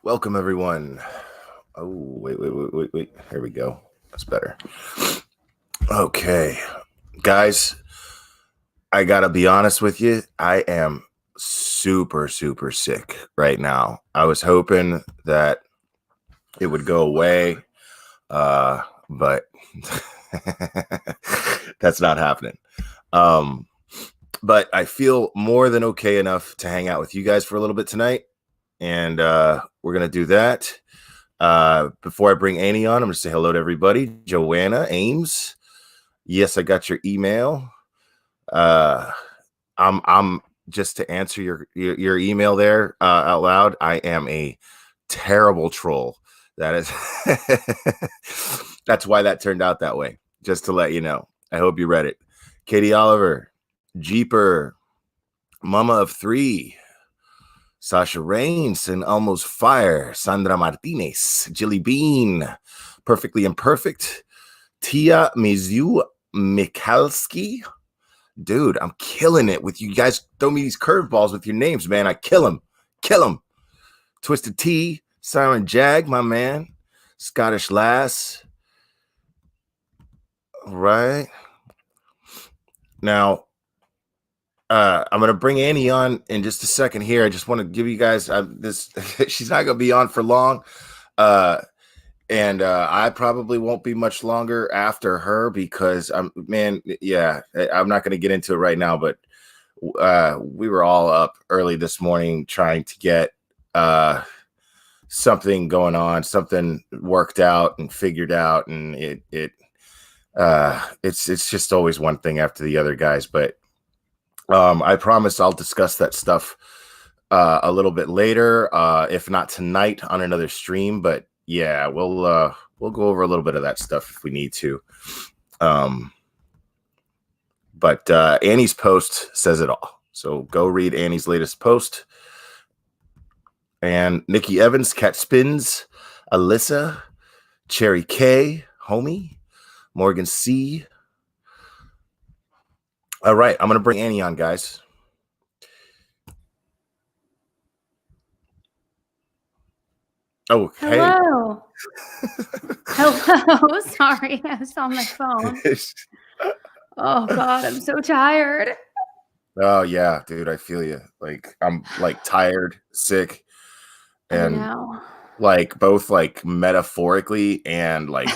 Welcome, everyone. Oh, wait. Here we go. That's better. Okay. Guys, I got to be honest with you. I am super sick right now. I was hoping that it would go away, but that's not happening. But I feel more than okay enough to hang out with you guys for a little bit tonight. And we're going to do that. Before I bring Annie on, I'm going to say hello to everybody. Joanna Ames. Yes, I got your email. I'm just to answer your email there out loud. I am a terrible troll. That is that's why that turned out that way. Just to let you know. I hope you read it. Katie Oliver, Jeeper, Mama of Three, Sasha Rains and Almost Fire, Sandra Martinez, Jilly Bean, Perfectly Imperfect, Tia Mizu Mikalski. Dude, I'm killing it with you guys. Throw me these curveballs with your names, man. I kill them. Twisted T, Siren Jag, my man. Scottish Lass. All right. Now, I'm going to bring Annie on in just a second here. I just want to give you guys this. She's not going to be on for long. And I probably won't be much longer after her because I'm not going to get into it right now, but we were all up early this morning trying to get something going on, something worked out and figured out. And it's just always one thing after the other, guys. But I promise I'll discuss that stuff a little bit later, if not tonight on another stream. But yeah, we'll go over a little bit of that stuff if we need to. But Annie's post says it all. So go read Annie's latest post. And Nikki Evans, Cat Spins, Alyssa, Cherry K, Homie, Morgan C. All right, I'm going to bring Annie on, guys. Oh, hello. Hey. Hello. Sorry, I was on my phone. Oh, God, I'm so tired. Oh, yeah, dude, I feel you. Like, I'm, like, tired, sick, and, like, both, like, metaphorically and, like,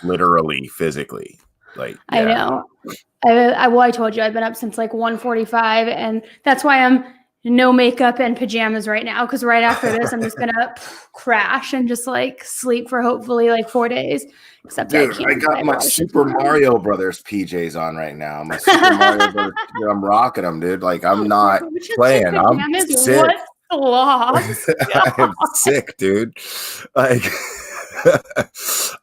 literally, physically. Like, yeah. I know. I told you I've been up since like 1:45, and that's why I'm no makeup and pajamas right now, because right after this I'm just gonna crash and just like sleep for hopefully like 4 days. Except dude, I got my Super Mario Brothers PJs on right now. My Super Mario Brothers, I'm rocking them, dude. Like, I'm not playing. I'm sick. I am sick, dude. Like,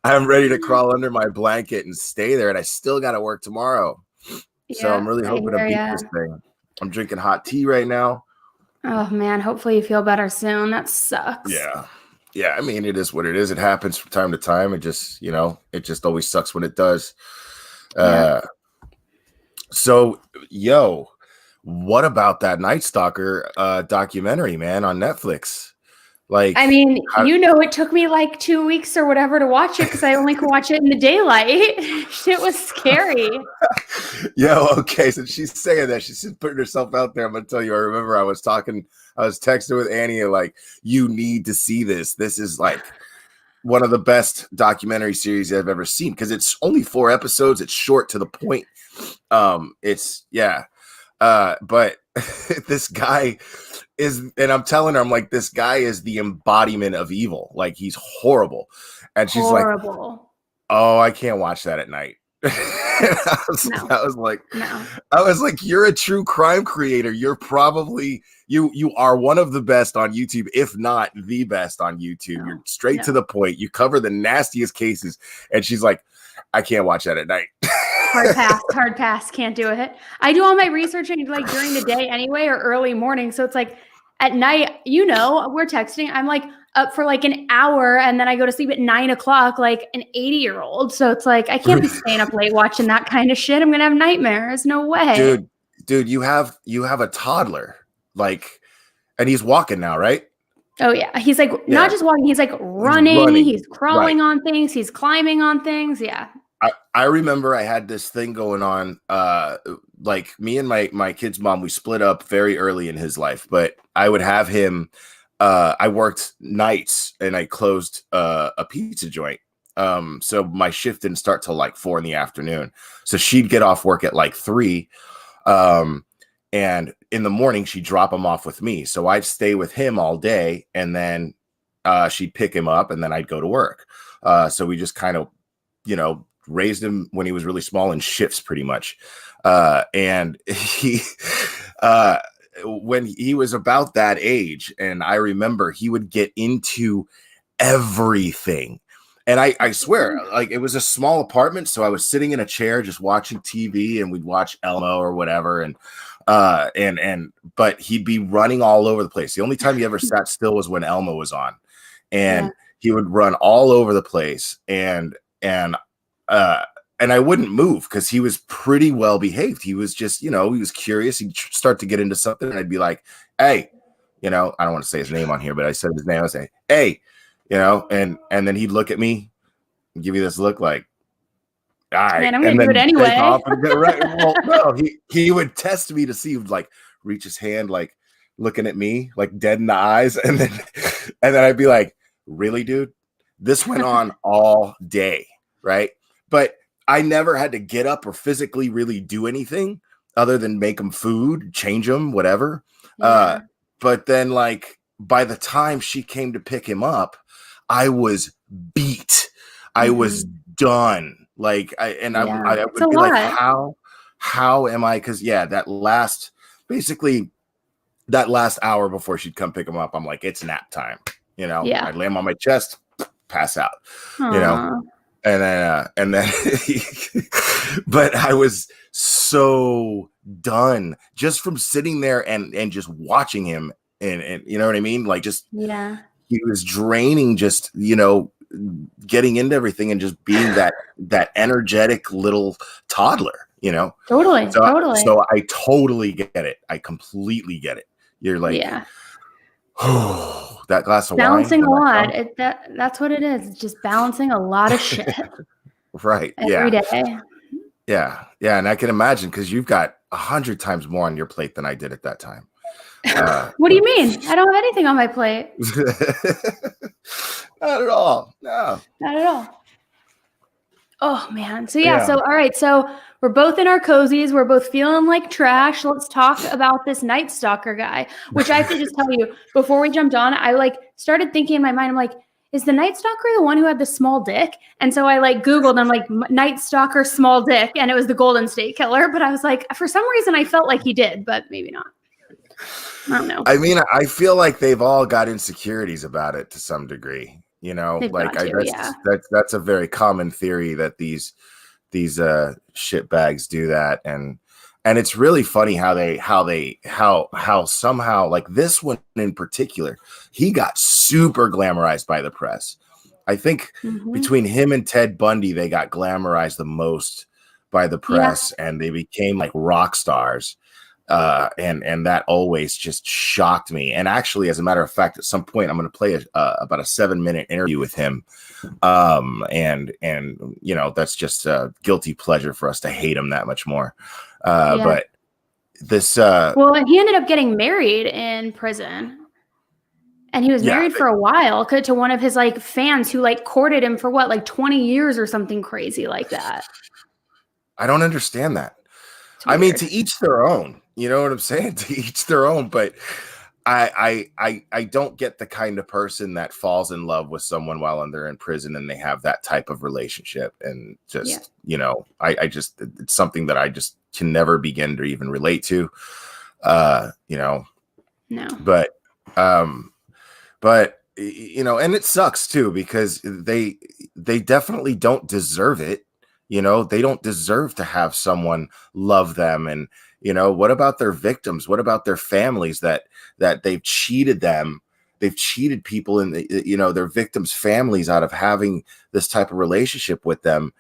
I'm ready to crawl under my blanket and stay there, and I still got to work tomorrow. Yeah, so I'm really hoping to beat this thing. I'm drinking hot tea right now. Oh, man. Hopefully you feel better soon. That sucks. Yeah. I mean, it is what it is. It happens from time to time. It just, it just always sucks when it does. So, what about that Nightstalker documentary, man, on Netflix? Like, I mean, it took me like 2 weeks or whatever to watch it because I only could watch it in the daylight. Shit was scary. Okay. So she's saying that. She's putting herself out there. I'm going to tell you, I remember I was texting with Annie, and like, you need to see this. This is like one of the best documentary series I've ever seen because it's only 4 episodes. It's short to the point. But this guy and I'm telling her, I'm like, this guy is the embodiment of evil. Like, he's horrible. And she's like, oh, I can't watch that at night. I was like, you're a true crime creator. You're probably, you are one of the best on YouTube, if not the best on YouTube. You're straight to the point. You cover the nastiest cases. And she's like, I can't watch that at night. Hard pass. Can't do it. I do all my researching like during the day anyway, or early morning. So it's like at night, we're texting. I'm like up for like an hour, and then I go to sleep at 9 o'clock, like an 80-year-old. So it's like, I can't be staying up late watching that kind of shit. I'm going to have nightmares. No way. Dude, you have a toddler, like, and he's walking now, right? Oh yeah. He's like not just walking, he's like He's running, running. he's crawling on things, he's climbing on things. Yeah. I remember I had this thing going on. Like me and my kid's mom, we split up very early in his life, but I would have him. I worked nights and I closed a pizza joint. So my shift didn't start till like 4 p.m. So she'd get off work at like 3. And in the morning she'd drop him off with me. So I'd stay with him all day, and then she'd pick him up, and then I'd go to work. So we just kind of, raised him when he was really small in shifts pretty much. And he, when he was about that age, and I remember he would get into everything. And I swear, like, it was a small apartment. So I was sitting in a chair, just watching TV, and we'd watch Elmo or whatever. But he'd be running all over the place. The only time he ever sat still was when Elmo was on, and he would run all over the place. And I wouldn't move because he was pretty well behaved. He was just, he was curious. He'd start to get into something, and I'd be like, hey, I don't want to say his name on here, but I said his name. I would say, hey, and then he'd look at me and give me this look like, all right, man, I'm gonna do it anyway. Well, no, he would test me to see, he would like reach his hand, like looking at me, like dead in the eyes, and then I'd be like, really, dude? This went on all day, right? But I never had to get up or physically really do anything other than make him food, change him, whatever. Yeah. But then, like, by the time she came to pick him up, I was beat. I was done. Like, I would be like, how am I? Because that last hour before she'd come pick him up, I'm like, it's nap time. I'd lay him on my chest, pass out. Aww. And then but I was so done just from sitting there and just watching him, and you know what I mean? Like, just, he was draining, just, getting into everything and just being that energetic little toddler, Totally. So I totally get it. I completely get it. You're like, that glass of balancing wine, a lot. That's what it is. It's just balancing a lot of shit. Right. Every day. Yeah. And I can imagine, because you've got 100 times more on your plate than I did at that time. What do you mean? I don't have anything on my plate. Not at all. No. Not at all. Oh man. So so all right. So we're both in our cozies. We're both feeling like trash. Let's talk about this Nightstalker guy, which I have to just tell you, before we jumped on, I like started thinking in my mind, I'm like, is the Nightstalker the one who had the small dick? And so I like Googled, I'm like, Nightstalker small dick, and it was the Golden State Killer. But I was like, for some reason I felt like he did, but maybe not. I don't know. I mean, I feel like they've all got insecurities about it to some degree. That's a very common theory, that these shit bags do that, and it's really funny how somehow, like, this one in particular, he got super glamorized by the press. I think between him and Ted Bundy, they got glamorized the most by the press, and they became like rock stars. And that always just shocked me. And actually, as a matter of fact, at some point I'm going to play about a 7-minute interview with him. And that's just a guilty pleasure for us to hate him that much more. But this, and he ended up getting married in prison, and he was married for a while to one of his like fans who like courted him for what, like 20 years or something crazy like that. I don't understand that. I mean, to each their own. You know what I'm saying? To each their own. But I don't get the kind of person that falls in love with someone while they're in prison and they have that type of relationship. And just, I just, it's something that I just can never begin to even relate to. No. But and it sucks too, because they definitely don't deserve it. They don't deserve to have someone love them. And, what about their victims? What about their families that they've cheated them? They've cheated people in their victims' families out of having this type of relationship with them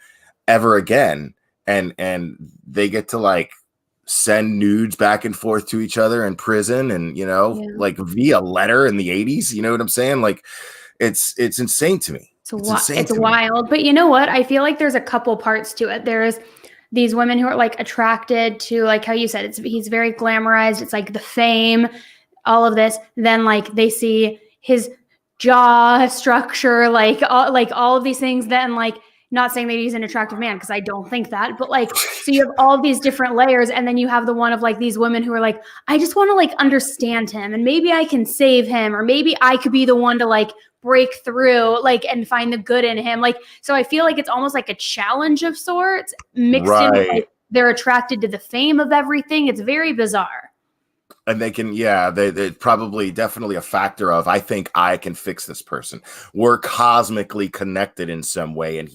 ever again. And they get to, like, send nudes back and forth to each other in prison, and like via letter in the 80s. You know what I'm saying? Like, it's insane to me. It's wild. But you know what? I feel like there's a couple parts to it. There's these women who are like attracted to, like how you said, he's very glamorized. It's like the fame, all of this. Then like they see his jaw structure, like all of these things. Then like, not saying that he's an attractive man, because I don't think that, but like, so you have all these different layers, and then you have the one of like these women who are like, I just want to like understand him, and maybe I can save him, or maybe I could be the one to like break through, like, and find the good in him. Like, so I feel like it's almost like a challenge of sorts mixed in with like they're attracted to the fame of everything. It's very bizarre. And they can, they probably definitely a factor of, I think I can fix this person. We're cosmically connected in some way. And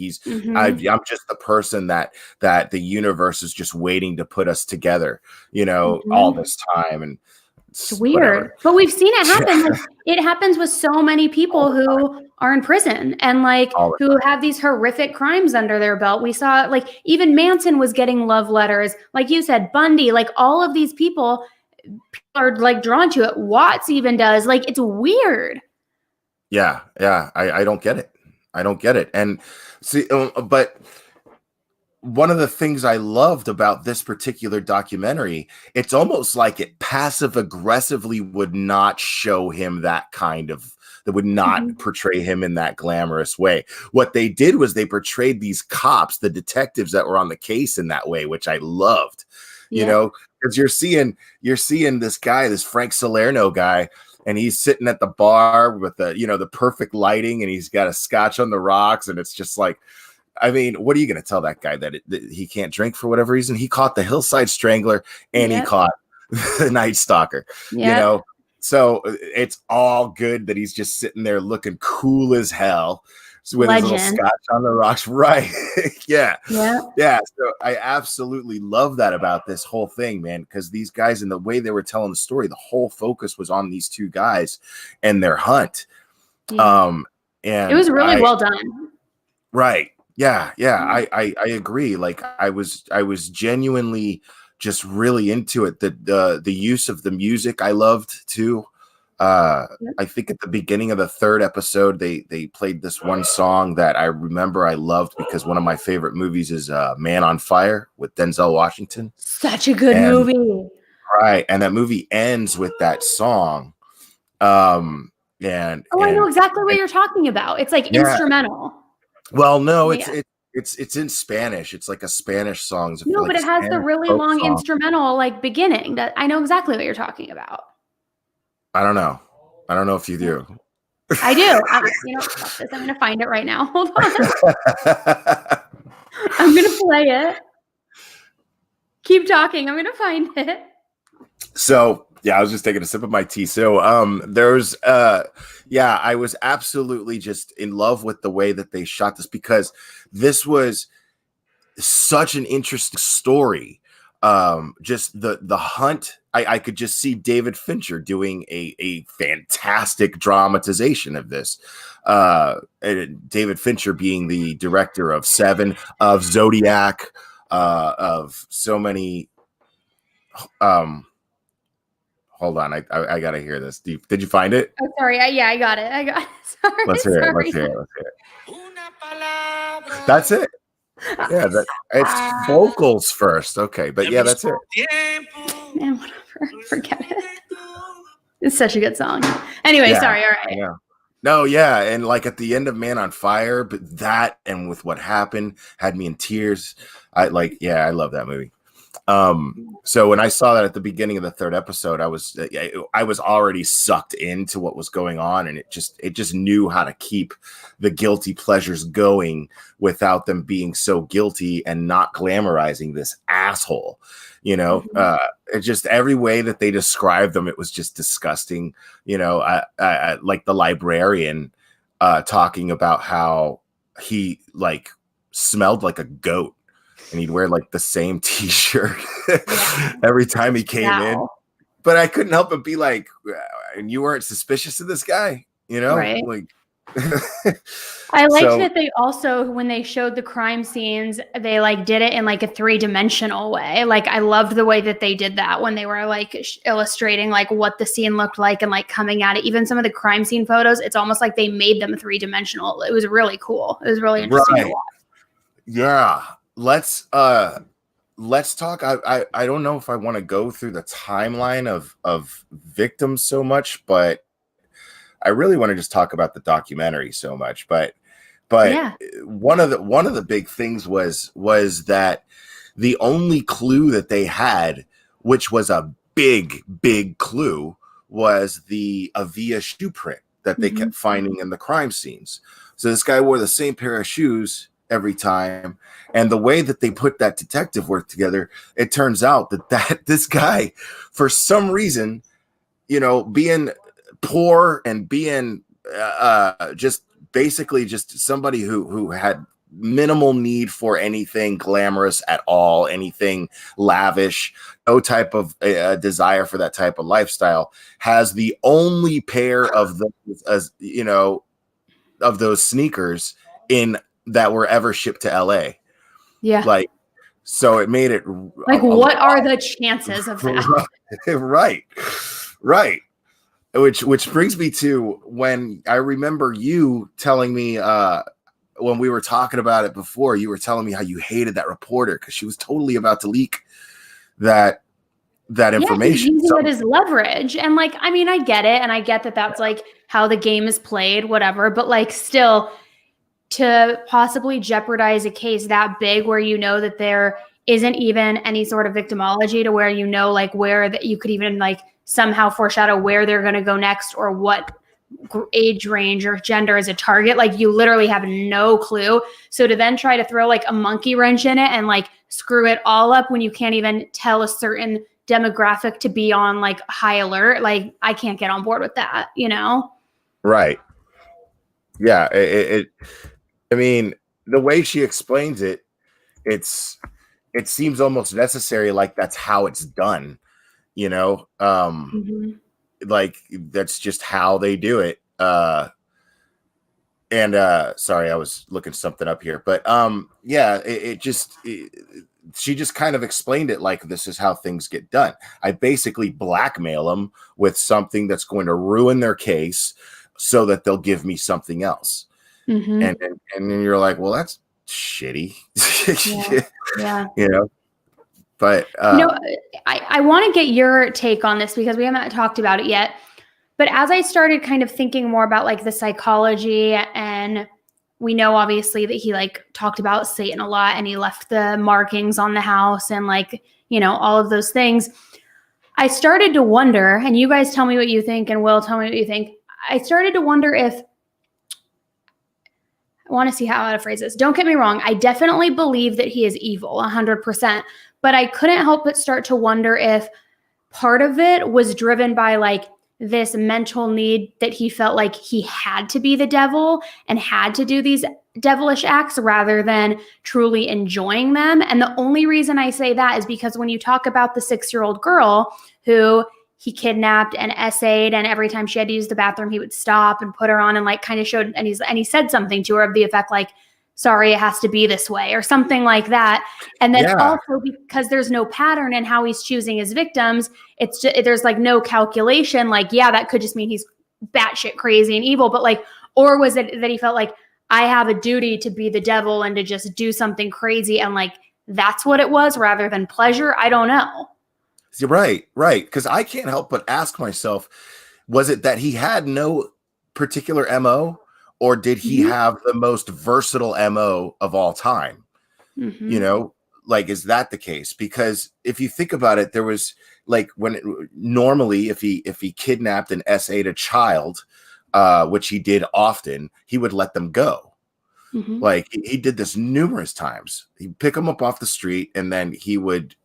I'm just the person that the universe is just waiting to put us together, all this time. And it's weird, whatever. But we've seen it happen. Like, it happens with so many people who are in prison and like who have these horrific crimes under their belt. We saw like even Manson was getting love letters. Like you said, Bundy, like all of these people are like drawn to it. Watts even does. Like, it's weird. Yeah. I don't get it. And see, but one of the things I loved about this particular documentary, it's almost like it passive aggressively would not show him that would not portray him in that glamorous way. What they did was they portrayed these cops, the detectives that were on the case, in that way, which I loved. Because you're seeing this guy, this Frank Salerno guy, and he's sitting at the bar with the perfect lighting, and he's got a scotch on the rocks, and it's just like, I mean, what are you going to tell that guy that he can't drink for whatever reason? He caught the Hillside Strangler, and he caught the Nightstalker. So it's all good that he's just sitting there looking cool as hell with his little scotch on the rocks. Right. Yeah. So I absolutely love that about this whole thing, man, because these guys, and the way they were telling the story, the whole focus was on these two guys and their hunt. And it was really well done. Right. Yeah. I agree. Like, I was genuinely just really into it. The use of the music I loved too. I think at the beginning of the third episode, they played this one song that I remember I loved, because one of my favorite movies is Man on Fire with Denzel Washington. Such a good movie. Right. And that movie ends with that song. I know exactly what you're talking about. It's like instrumental. Well, no, it's in Spanish. It's like a Spanish song. No, but it has the really long instrumental like beginning. That I know exactly what you're talking about. I don't know if you do. I do. I'm going to find it right now. Hold on. I'm going to play it. Keep talking. I'm going to find it. So, I was just taking a sip of my tea. So, I was absolutely just in love with the way that they shot this, because this was such an interesting story. Just the hunt. I could just see David Fincher doing a fantastic dramatization of this. David Fincher being the director of Seven, of Zodiac, of so many. Hold on, I gotta hear this. Did you find it? Oh, sorry. I got it. Sorry. Let's hear it. That's it. Yeah, it's vocals first. Okay, but yeah, that's it. Man, whatever. Forget it. It's such a good song. Anyway, sorry. All right. No, yeah, and like at the end of Man on Fire, but that and with what happened had me in tears. I love that movie. So when I saw that at the beginning of the third episode, I was already sucked into what was going on, and it just knew how to keep the guilty pleasures going without them being so guilty and not glamorizing this asshole. It just, every way that they described them, it was just disgusting. I like the librarian talking about how he like smelled like a goat. And he'd wear like the same T-shirt every time he came in. But I couldn't help but be like, and you weren't suspicious of this guy, Right. Like, I liked So that they also, when they showed the crime scenes, they like did it in like a 3-dimensional way. Like I loved the way that they did that when they were like illustrating like what the scene looked like and like coming at it. Even some of the crime scene photos, it's almost like they made them 3-dimensional. It was really cool. It was really interesting to right. watch. Yeah. Let's talk. I don't know if I want to go through the timeline of victims so much, but I really want to just talk about the documentary so much. But Yeah. one of the big things was that the only clue that they had, which was a big clue, was the Avia shoe print that they kept finding in the crime scenes. So this guy wore the same pair of shoes every time, and the way that they put that detective work together, it turns out that this guy, for some reason, being poor and being just basically just somebody who had minimal need for anything glamorous at all, anything lavish, no type of desire for that type of lifestyle, has the only pair of those, of those sneakers in that were ever shipped to LA. Yeah. Like, so it made it like, what are the chances of that? right. Which brings me to when I remember you telling me when we were talking about it before, you were telling me how you hated that reporter because she was totally about to leak that information. He's using it as leverage. And like, I mean, I get it. And I get that that's like how the game is played, whatever. But like, still, to possibly jeopardize a case that big where you know that there isn't even any sort of victimology to where like where that you could even like somehow foreshadow where they're going to go next or what age range or gender as a target. Like you literally have no clue. So to then try to throw like a monkey wrench in it and like screw it all up when you can't even tell a certain demographic to be on like high alert, like I can't get on board with that, Right. Yeah. I mean, the way she explains it, it seems almost necessary. Like that's how it's done, like that's just how they do it. Sorry, I was looking something up here, but she just kind of explained it like this is how things get done. I basically blackmail them with something that's going to ruin their case so that they'll give me something else. And then you're like, well, that's shitty. Yeah. But I want to get your take on this because we haven't talked about it yet. But as I started kind of thinking more about like the psychology, and we know obviously that he like talked about Satan a lot and he left the markings on the house and like, all of those things. I started to wonder, and you guys tell me what you think and Will tell me what you think. I started to wonder if, I want to see how to phrase this. Don't get me wrong. I definitely believe that he is evil 100%, but I couldn't help but start to wonder if part of it was driven by like this mental need that he felt like he had to be the devil and had to do these devilish acts rather than truly enjoying them. And the only reason I say that is because when you talk about the 6-year-old girl who he kidnapped and essayed, and every time she had to use the bathroom, he would stop and put her on and like kind of showed, and he said something to her of the effect like, sorry, it has to be this way or something like that. And then also because there's no pattern in how he's choosing his victims, it's just, there's like no calculation. Like, yeah, that could just mean he's batshit crazy and evil, but like, or was it that he felt like I have a duty to be the devil and to just do something crazy. And like, that's what it was rather than pleasure. I don't know. Right. Because I can't help but ask myself, was it that he had no particular MO, or did he have the most versatile MO of all time? Like, is that the case? Because if you think about it, there was like normally if he kidnapped and SA'd a child, which he did often, he would let them go. Like he did this numerous times. He'd pick them up off the street and then he would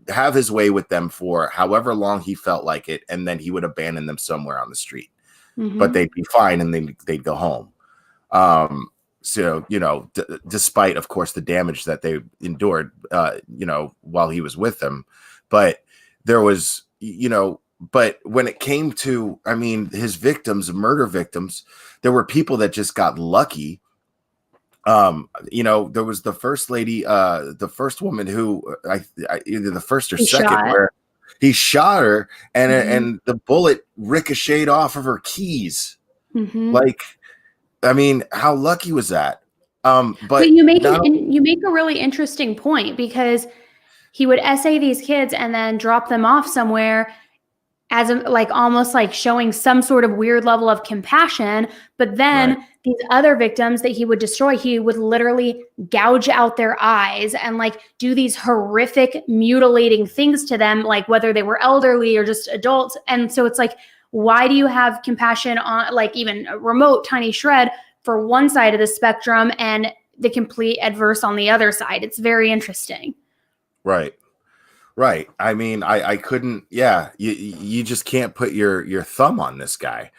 have his way with them for however long he felt like it, and then he would abandon them somewhere on the street. But they'd be fine and they'd go home. So despite of course the damage that they endured while he was with them, but there was but when it came to, I mean, his victims, murder victims, there were people that just got lucky. There was the first lady, the first woman who either the first or second, where he shot her and the bullet ricocheted off of her keys. Like, I mean, how lucky was that? But you make a really interesting point, because he would essay these kids and then drop them off somewhere as almost like showing some sort of weird level of compassion. But then these other victims that he would destroy, he would literally gouge out their eyes and like do these horrific mutilating things to them, like whether they were elderly or just adults. And so it's like, why do you have compassion on like even a remote tiny shred for one side of the spectrum and the complete adverse on the other side? It's very interesting. Right. I mean, I couldn't, you just can't put your thumb on this guy.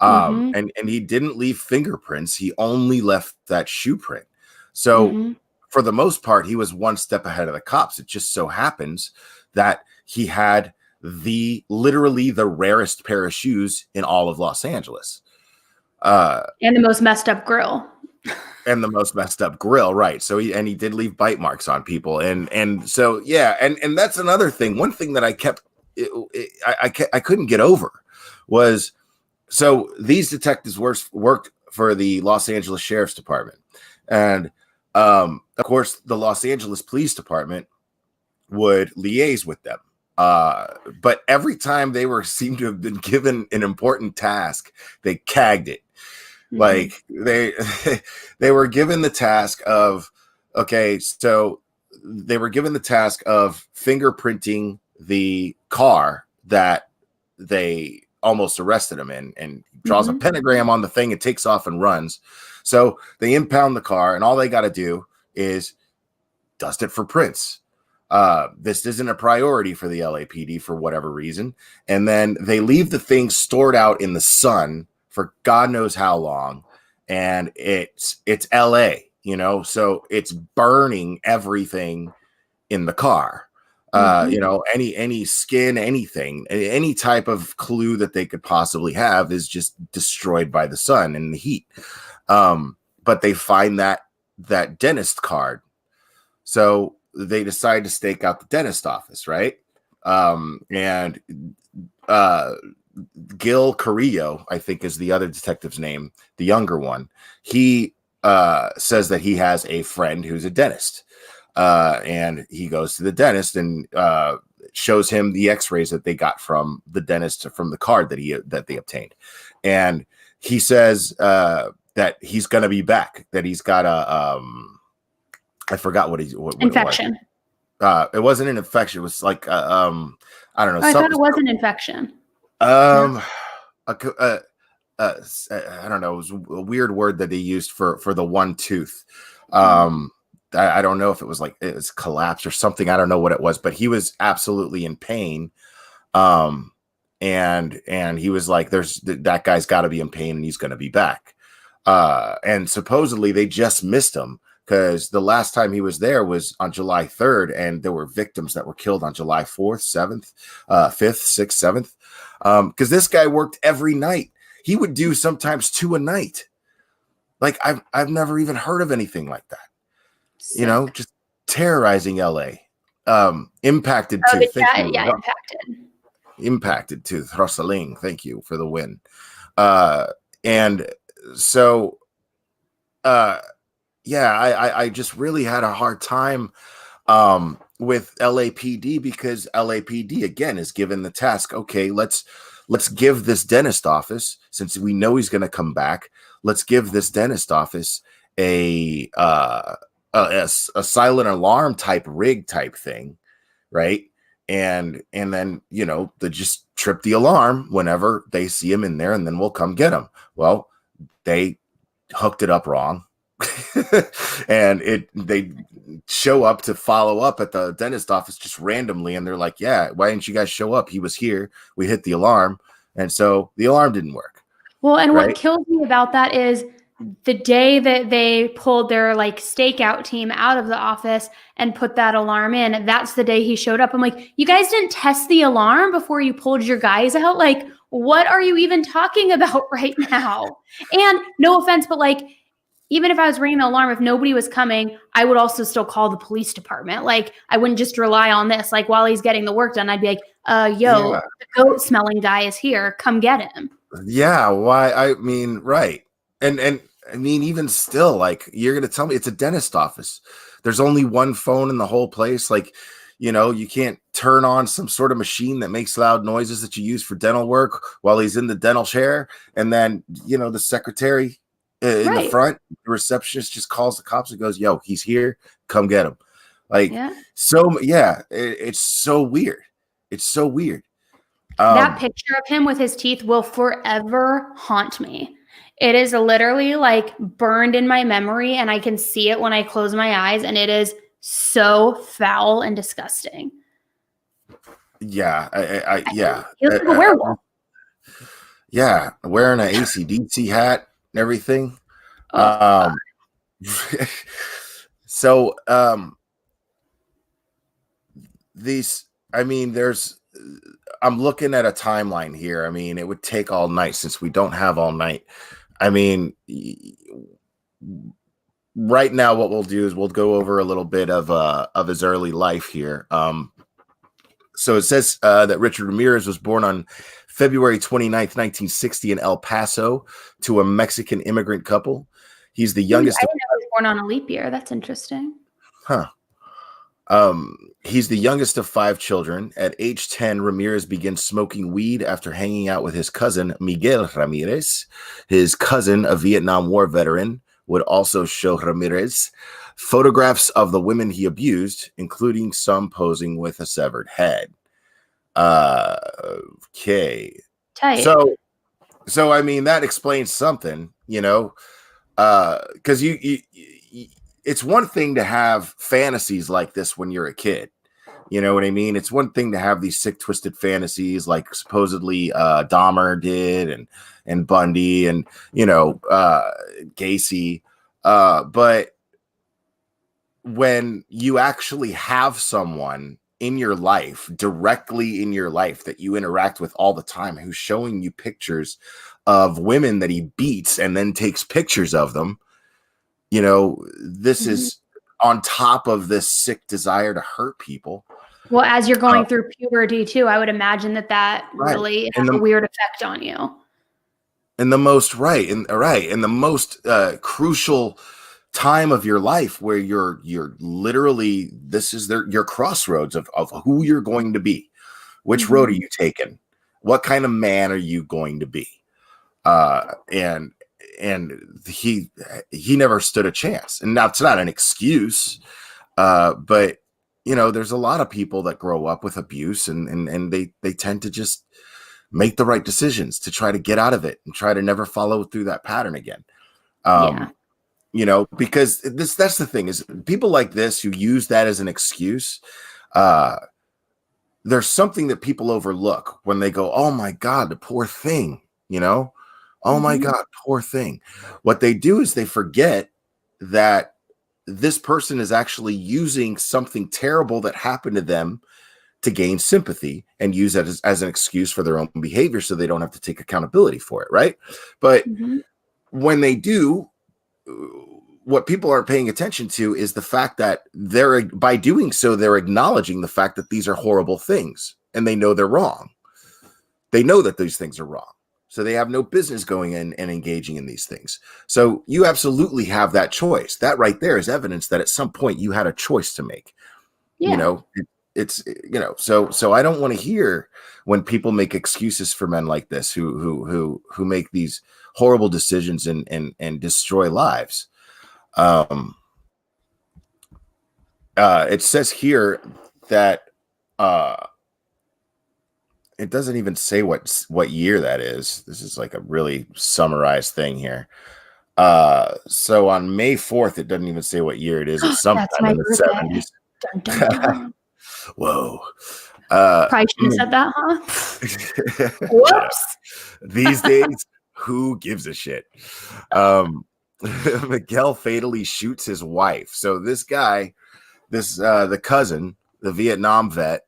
And he didn't leave fingerprints. He only left that shoe print. So for the most part, he was one step ahead of the cops. It just so happens that he had literally the rarest pair of shoes in all of Los Angeles. And the most messed up grill. Right. So he did leave bite marks on people, and so and that's another thing. One thing that I couldn't get over was, so these detectives worked for the Los Angeles Sheriff's Department, and of course the Los Angeles Police Department would liaise with them. But every time they seemed to have been given an important task, they cagged it. Like they were given the task of, fingerprinting the car that they almost arrested him in, and draws a pentagram on the thing, it takes off and runs. So they impound the car, and all they got to do is dust it for prints. This isn't a priority for the LAPD for whatever reason. And then they leave the thing stored out in the sun for God knows how long. And it's LA, so it's burning everything in the car. Any skin, anything, any type of clue that they could possibly have is just destroyed by the sun and the heat. But they find that dentist card. So they decide to stake out the dentist office, right? And Gil Carrillo, I think is the other detective's name, the younger one. He says that he has a friend who's a dentist. And he goes to the dentist and shows him the x-rays that they got from the dentist from the card that they obtained. And he says that he's going to be back, that he's got I forgot what infection. It wasn't an infection. It was like, I don't know. I thought it was an infection. I don't know. It was a weird word that they used for the one tooth. I don't know if it was collapse or something. I don't know what it was, but he was absolutely in pain. And he was like, that guy's got to be in pain and he's going to be back. And supposedly they just missed him, because the last time he was there was on July 3rd, and there were victims that were killed on July 4th, 7th, 5th, 6th, 7th. Because this guy worked every night. He would do sometimes 2 a night. Like, I've never even heard of anything like that. Sick. Just terrorizing LA. Impacted too. Impacted too. Throsaling, thank you for the win. And so, I just really had a hard time with LAPD, because LAPD again is given the task. Okay, let's give this dentist office, since we know he's going to come back. Let's give this dentist office a silent alarm type rig type thing, right? And then they just trip the alarm whenever they see him in there, and then we'll come get him. Well, they hooked it up wrong. And they show up to follow up at the dentist office just randomly, and they're like, yeah, why didn't you guys show up? He was here, we hit the alarm, and so the alarm didn't work. Well, and right? What kills me about that is the day that they pulled their like stakeout team out of the office and put that alarm in, that's the day he showed up. I'm like, you guys didn't test the alarm before you pulled your guys out? Like, what are you even talking about right now? And no offense, but like, even if I was ringing the alarm, if nobody was coming, I would also still call the police department. Like, I wouldn't just rely on this. Like, while he's getting the work done, I'd be like, the goat smelling guy is here. Come get him. Yeah. Why? I mean, right. And I mean, even still, like, you're going to tell me it's a dentist office. There's only one phone in the whole place. Like, you can't turn on some sort of machine that makes loud noises that you use for dental work while he's in the dental chair. And then, the secretary in the front, the receptionist just calls the cops and goes, yo, he's here. Come get him. Like, it's so weird. It's so weird. That picture of him with his teeth will forever haunt me. It is literally like burned in my memory, and I can see it when I close my eyes, and it is so foul and disgusting. Yeah. He looks like a werewolf. Yeah. Wearing an AC/DC hat and everything. So, I'm looking at a timeline here. I mean, it would take all night since we don't have all night. I mean, right now, what we'll do is we'll go over a little bit of his early life here. So it says that Richard Ramirez was born on February 29th, 1960 in El Paso to a Mexican immigrant couple. He's the youngest. I didn't know he was born on a leap year. That's interesting. Huh. He's the youngest of 5 children. At age 10, Ramirez begins smoking weed after hanging out with his cousin, Miguel Ramirez. His cousin, a Vietnam War veteran, would also show Ramirez photographs of the women he abused, including some posing with a severed head. Okay. Tight. So I mean, that explains something, because it's one thing to have fantasies like this when you're a kid. You know what I mean? It's one thing to have these sick, twisted fantasies like supposedly Dahmer did and Bundy and, Gacy. But when you actually have someone in your life, directly in your life that you interact with all the time, who's showing you pictures of women that he beats and then takes pictures of them, this is on top of this sick desire to hurt people. Well, as you're going through puberty too, I would imagine that really has a weird effect on you. And the most and the most crucial time of your life where you're literally, this is your crossroads of who you're going to be. Which road are you taking? What kind of man are you going to be? And he never stood a chance. And now it's not an excuse, but there's a lot of people that grow up with abuse and they tend to just make the right decisions to try to get out of it and try to never follow through that pattern again. Because that's the thing is people like this who use that as an excuse. There's something that people overlook when they go, oh my God, the poor thing, oh my God, poor thing. What they do is they forget that this person is actually using something terrible that happened to them to gain sympathy and use that as an excuse for their own behavior so they don't have to take accountability for it, right? But when they do, what people aren't paying attention to is the fact that by doing so, they're acknowledging the fact that these are horrible things and they know they're wrong. They know that these things are wrong. So they have no business going in and engaging in these things. So you absolutely have that choice. That right there is evidence that at some point you had a choice to make. Yeah. So I don't want to hear when people make excuses for men like this who make these horrible decisions and destroy lives. It says here that it doesn't even say what year that is. This is like a really summarized thing here. So on May 4th, it doesn't even say what year it is. It's sometime in the 70s. Dun, dun, dun. Whoa. Probably shouldn't have said that, huh? Whoops. These days, who gives a shit? Miguel fatally shoots his wife. So this guy, the cousin, the Vietnam vet,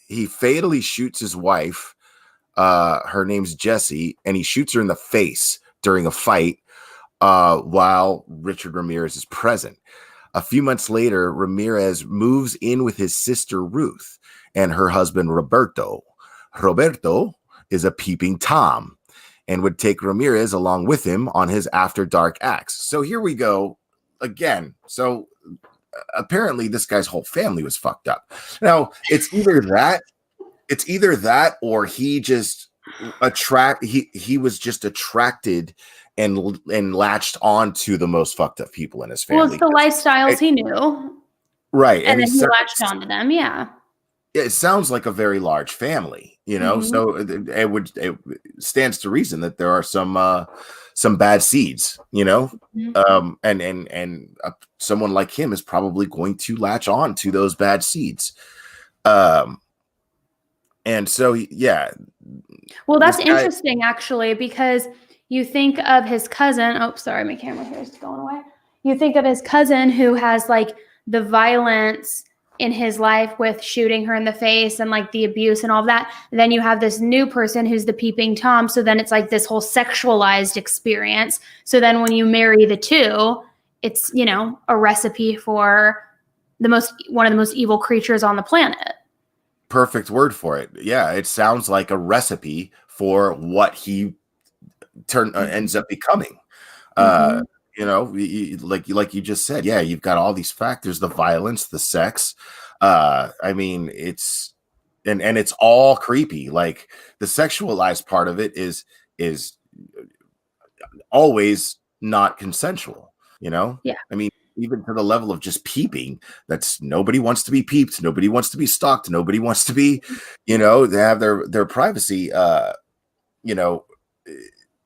he fatally shoots his wife. Her name's Jessie, and he shoots her in the face during a fight while Richard Ramirez is present. A few months later, Ramirez moves in with his sister Ruth and her husband Roberto. Roberto is a peeping Tom and would take Ramirez along with him on his after dark acts. So here we go again. So apparently this guy's whole family was fucked up. Now, it's either that or he just he was just attracted and latched on to the most fucked up people in his family. Well, it's the lifestyles he knew. Right. And then he latched onto them. Yeah. It sounds like a very large family, you know, so it stands to reason that there are some bad seeds, you know, and someone like him is probably going to latch on to those bad seeds. And so, yeah. Well, that's interesting, actually, because you think of his cousin. Oh, sorry, my camera here is going away. You think of his cousin who has like the violence in his life with shooting her in the face and like the abuse and all of that. Then you have this new person who's the peeping Tom. So then it's like this whole sexualized experience. So then when you marry the two, it's, you know, a recipe for one of the most evil creatures on the planet. Perfect word for it. Yeah, it sounds like a recipe for what he ends up becoming. You know, like you just said, yeah, you've got all these factors: the violence, the sex. I mean, it's all creepy. Like the sexualized part of it is always not consensual. You know, yeah. I mean, even to the level of just peeping. That's nobody wants to be peeped. Nobody wants to be stalked. Nobody wants to be, you know, they have their privacy. You know,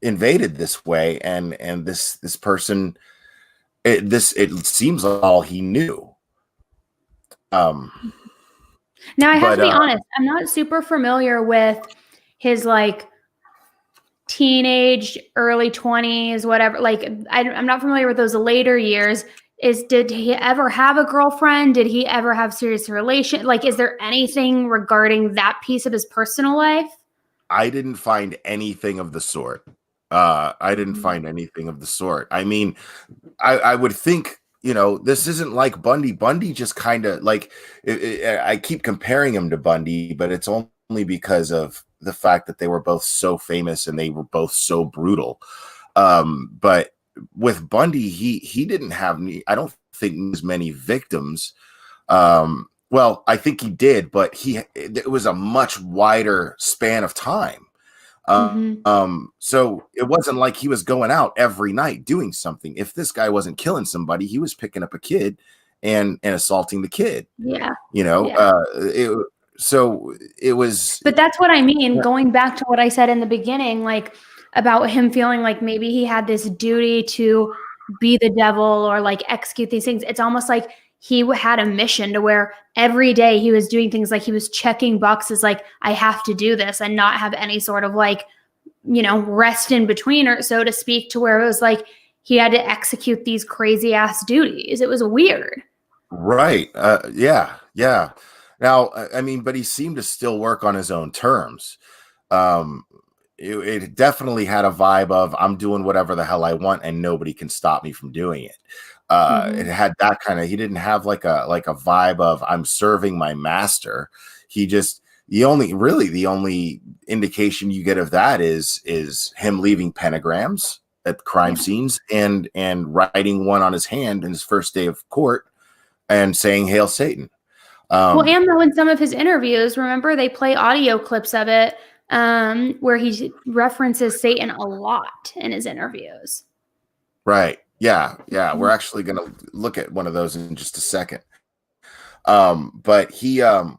invaded this way, and this person, it seems like all he knew. Now I have to be honest, I'm not super familiar with his like teenage, early 20s, whatever. Like I'm not familiar with those later years. Did he ever have a girlfriend? Did he ever have serious relation? Like, is there anything regarding that piece of his personal life? I didn't find anything of the sort. I didn't find anything of the sort. I mean, I would think, you know, this isn't like Bundy. Bundy just kind of like, I keep comparing him to Bundy, but it's only because of the fact that they were both so famous and they were both so brutal. But with Bundy, he didn't have I don't think as many victims. Well, I think he did, but it was a much wider span of time. So it wasn't like he was going out every night doing something. If this guy wasn't killing somebody, he was picking up a kid and assaulting the kid. Yeah. You know, yeah. So it was. But that's what I mean. Going back to what I said in the beginning, like about him feeling like maybe he had this duty to be the devil or like execute these things. It's almost like he had a mission to where every day he was doing things like he was checking boxes like, I have to do this, and not have any sort of like, you know, rest in between, or so to speak, to where it was like he had to execute these crazy ass duties. It was weird. Right. Yeah. Yeah. Now, I mean, but he seemed to still work on his own terms. It definitely had a vibe of I'm doing whatever the hell I want and nobody can stop me from doing it. It had that kind of, he didn't have like a vibe of I'm serving my master. The only indication you get of that is him leaving pentagrams at crime scenes and writing one on his hand in his first day of court and saying, "Hail Satan." Well, and though in some of his interviews, remember they play audio clips of it where he references Satan a lot in his interviews. Right. Yeah. Yeah. We're actually going to look at one of those in just a second. But he, your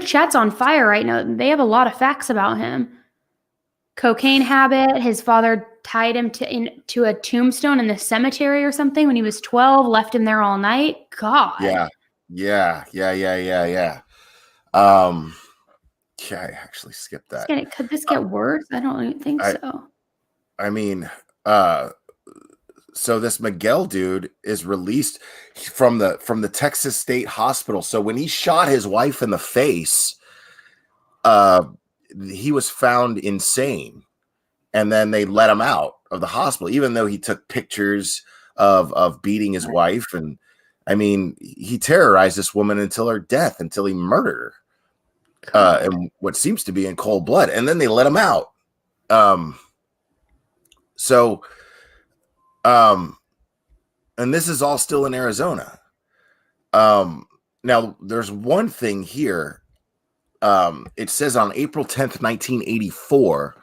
chat's on fire right now. They have a lot of facts about him. Cocaine habit. His father tied him to a tombstone in the cemetery or something when he was 12, left him there all night. God. Yeah. I actually skipped that. Could this get worse? I don't think so. I mean, so this Miguel dude is released from the Texas State Hospital. So when he shot his wife in the face, he was found insane, and then they let him out of the hospital, even though he took pictures of beating his wife. And I mean, he terrorized this woman until her death, until he murdered her, and what seems to be in cold blood. And then they let him out. And this is all still in Arizona. Now there's one thing here. It says on April 10th, 1984,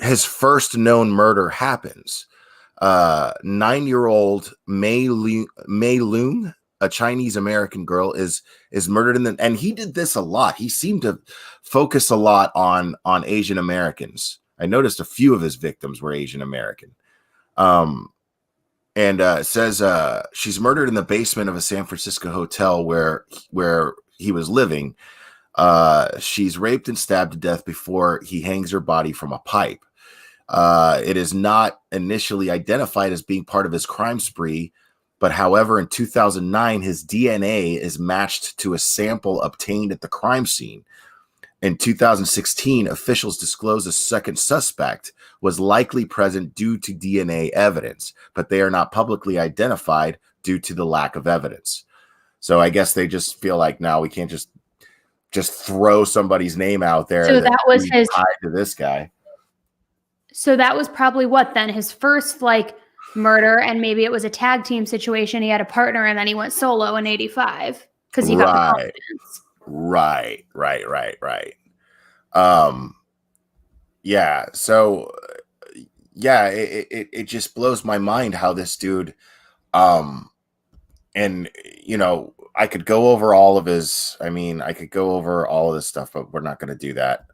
his first known murder happens. 9-year-old Mei Lung, a Chinese American girl, is murdered and he did this a lot. He seemed to focus a lot on Asian Americans. I noticed a few of his victims were Asian American. It says she's murdered in the basement of a San Francisco hotel where he was living. She's raped and stabbed to death before he hangs her body from a pipe. It is not initially identified as being part of his crime spree, but however, in 2009, his DNA is matched to a sample obtained at the crime scene. In 2016, officials disclosed a second suspect was likely present due to DNA evidence, but they are not publicly identified due to the lack of evidence. So I guess they just feel like, now we can't just throw somebody's name out there. So that was his tied to this guy. So that was probably what then his first murder, and maybe it was a tag team situation. He had a partner and then he went solo in 85 because he got the confidence. Right. Yeah. So yeah, it just blows my mind how this dude, and I could go over all of his, I could go over all of this stuff, but we're not going to do that.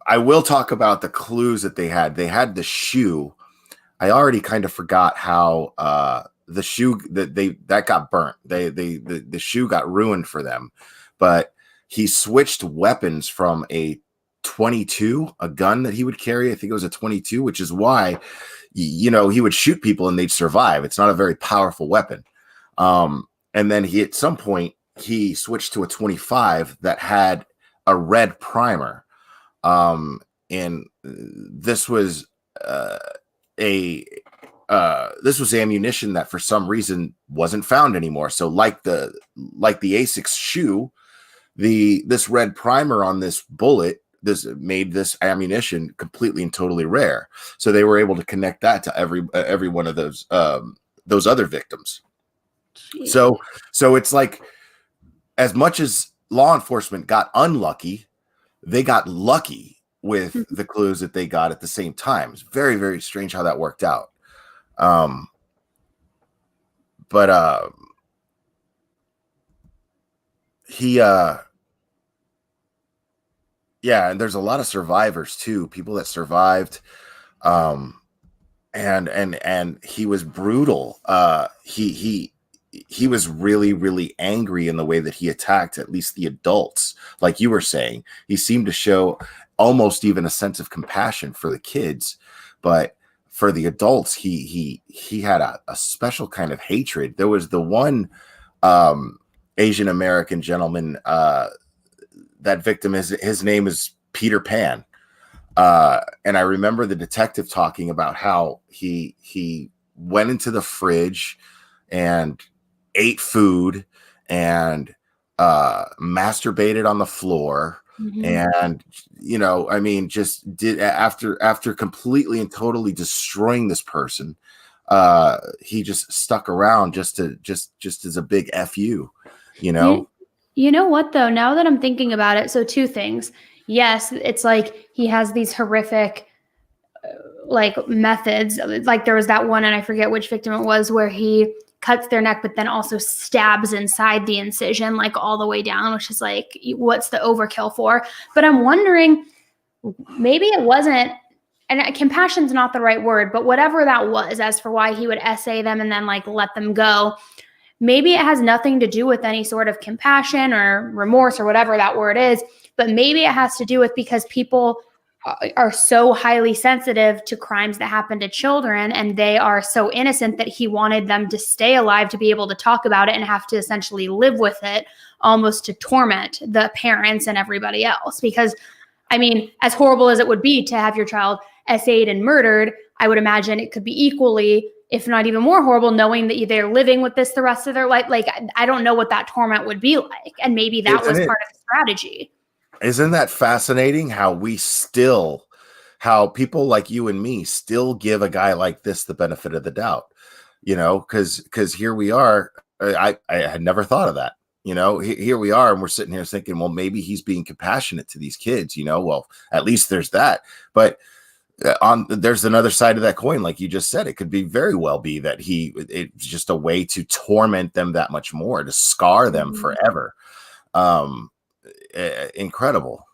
I will talk about the clues that they had. They had the shoe. I already kind of forgot how, the shoe that got burnt. The shoe got ruined for them, but he switched weapons from a 22, a gun that he would carry. I think it was a 22, which is why, he would shoot people and they'd survive. It's not a very powerful weapon. And then at some point he switched to a 25 that had a red primer. And this was, this was ammunition that for some reason wasn't found anymore. So like the Asics shoe, this red primer on this bullet, this made this ammunition completely and totally rare. So they were able to connect that to every one of those other victims. Jeez. So it's like, as much as law enforcement got unlucky, they got lucky with the clues that they got at the same time. It's very, very strange how that worked out. And there's a lot of survivors too, people that survived. And he was brutal. He was really, really angry in the way that he attacked at least the adults. Like you were saying, he seemed to show almost even a sense of compassion for the kids, but for the adults, he had a special kind of hatred. There was the one Asian American gentleman, that victim, his name is Peter Pan. And I remember the detective talking about how he went into the fridge and ate food and masturbated on the floor. And just did, after completely and totally destroying this person, he just stuck around just as a big FU, You know what though, now that I'm thinking about it, so two things. Yes, it's like he has these horrific methods. Like there was that one, and I forget which victim it was, where he cuts their neck, but then also stabs inside the incision, all the way down, which is what's the overkill for? But I'm wondering, maybe it wasn't, and compassion's not the right word, but whatever that was, as for why he would essay them and then let them go, maybe it has nothing to do with any sort of compassion or remorse or whatever that word is. but maybe it has to do with because people are so highly sensitive to crimes that happen to children, and they are so innocent that he wanted them to stay alive to be able to talk about it and have to essentially live with it, almost to torment the parents and everybody else. Because, I mean, as horrible as it would be to have your child SA'd and murdered, I would imagine it could be equally, if not even more horrible, knowing that they're living with this the rest of their life. Like, I don't know what that torment would be like. And maybe that was part of the strategy. Isn't that fascinating how how people like you and me still give a guy like this the benefit of the doubt, because here we are. I had never thought of that. Here we are, and we're sitting here thinking, well, maybe he's being compassionate to these kids, well, at least there's that. But there's another side of that coin. Like you just said, it could be very well be that it's just a way to torment them that much more, to scar them forever. Incredible.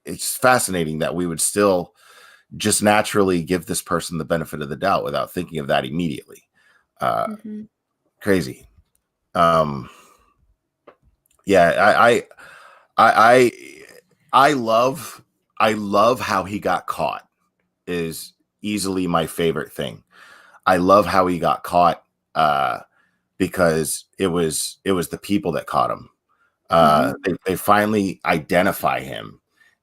It's fascinating that we would still just naturally give this person the benefit of the doubt without thinking of that immediately. Crazy. Yeah, I love how he got caught. Is easily my favorite thing. I love how he got caught because it was the people that caught him. They finally identify him,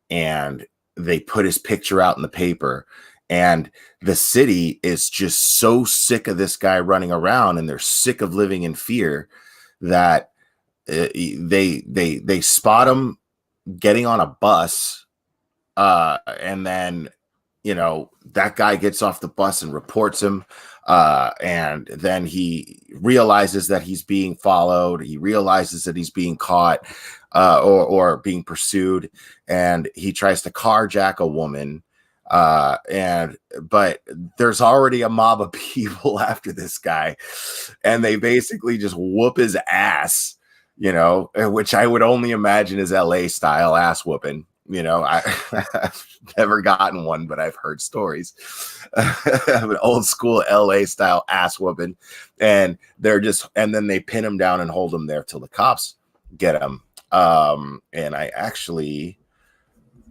and they put his picture out in the paper, and the city is just so sick of this guy running around, and they're sick of living in fear that they spot him getting on a bus, and then that guy gets off the bus and reports him. And then he realizes that he's being followed. He realizes that he's being caught, or being pursued, and he tries to carjack a woman. But there's already a mob of people after this guy, and they basically just whoop his ass, which I would only imagine is LA style ass whooping. I've never gotten one, but I've heard stories of an old school LA style ass whooping, and then they pin him down and hold him there till the cops get him. And I actually,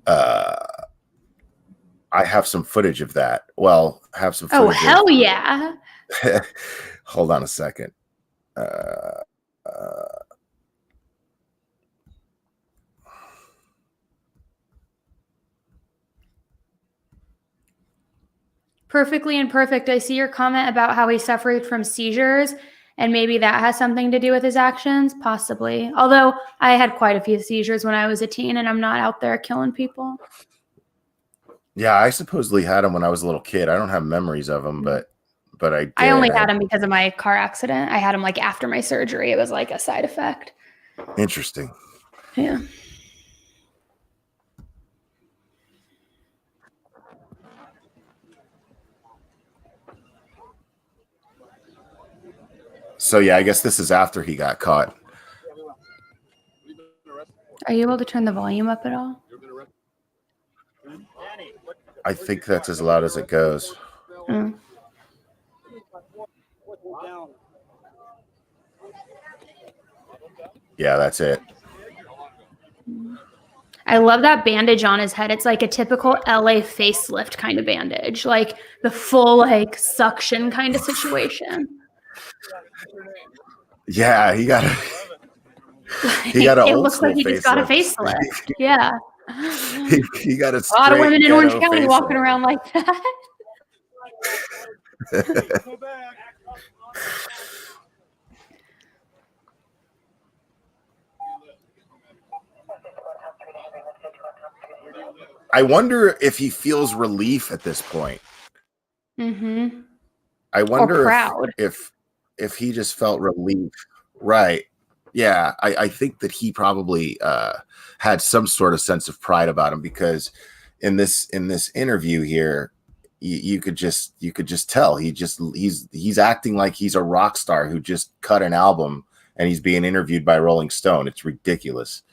I have some footage of that. Well, have some footage. Oh, hell yeah. Hold on a second. Perfectly Imperfect. I see your comment about how he suffered from seizures, and maybe that has something to do with his actions, possibly. Although I had quite a few seizures when I was a teen, and I'm not out there killing people. Yeah, I supposedly had them when I was a little kid. I don't have memories of them, but I did. I only had them because of my car accident. I had them like after my surgery. It was like a side effect. Interesting. Yeah. So yeah, I guess this is after he got caught. Are you able to turn the volume up at all? I think that's as loud as it goes. Yeah, that's it. I love that bandage on his head. It's like a typical LA facelift kind of bandage, like the full like suction kind of situation. Yeah, he got it looks like he just got a facelift. Yeah. he got a lot of women in Orange County walking around like that. I wonder if he feels relief at this point. I wonder if he just felt relief. Right. Yeah, I think that he probably had some sort of sense of pride about him, because in this interview here, you could just tell he's acting like he's a rock star who just cut an album and he's being interviewed by Rolling Stone. It's ridiculous.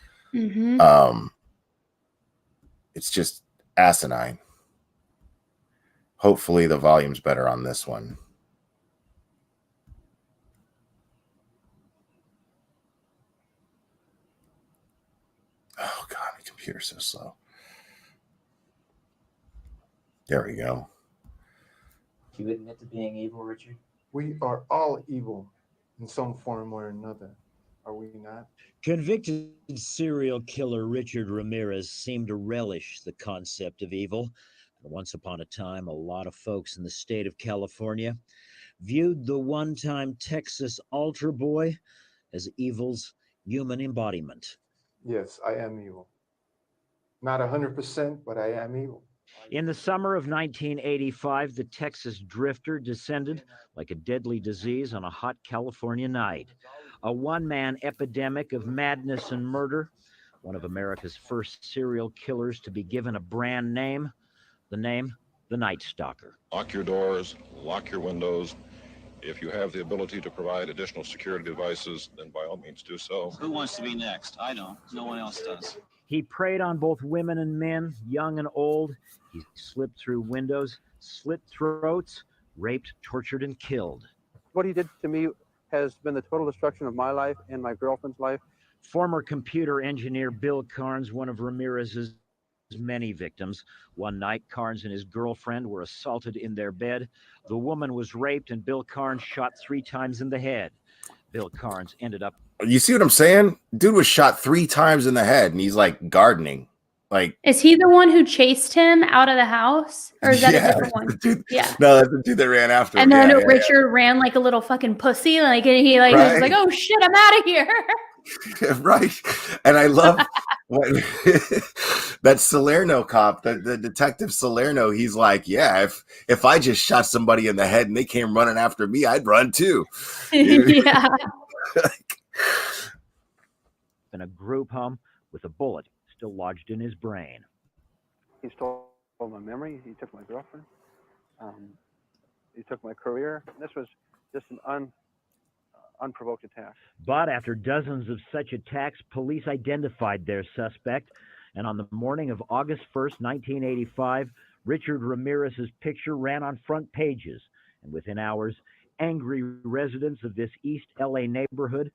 It's just asinine. Hopefully the volume's better on this one. computer's so slow. There we go. You admit to being evil, Richard? We are all evil in some form or another, are we not? Convicted serial killer Richard Ramirez seemed to relish the concept of evil. And once upon a time, a lot of folks in the state of California viewed the one-time Texas altar boy as evil's human embodiment. Yes, I am evil. Not 100%, but I am evil. In the summer of 1985, the Texas drifter descended like a deadly disease on a hot California night. A one-man epidemic of madness and murder, one of America's first serial killers to be given a brand name, the Nightstalker. Lock your doors, lock your windows. If you have the ability to provide additional security devices, then by all means do so. Who wants to be next? I don't. No one else does. He preyed on both women and men, young and old. He slipped through windows, slit throats, raped, tortured, and killed. What he did to me has been the total destruction of my life and my girlfriend's life. Former computer engineer Bill Carnes, one of Ramirez's many victims. One night, Carnes and his girlfriend were assaulted in their bed. The woman was raped, and Bill Carnes shot 3 times in the head. Bill Carnes ended up... You see what I'm saying? Dude was shot 3 times in the head, and he's like gardening. Like, is he the one who chased him out of the house, or is that a different one? Dude, yeah, no, that's the dude that ran after him. And then Richard ran like a little fucking pussy, like, and he like was like, "Oh shit, I'm out of here." Right, and I love that Salerno cop, the detective Salerno. He's like, "Yeah, if I just shot somebody in the head and they came running after me, I'd run too." Yeah. In a group home with a bullet still lodged in his brain. He stole my memory. He took my girlfriend. He took my career. This was just an unprovoked attack. But after dozens of such attacks, police identified their suspect. And on the morning of August 1st, 1985, Richard Ramirez's picture ran on front pages. And within hours, angry residents of this East LA neighborhood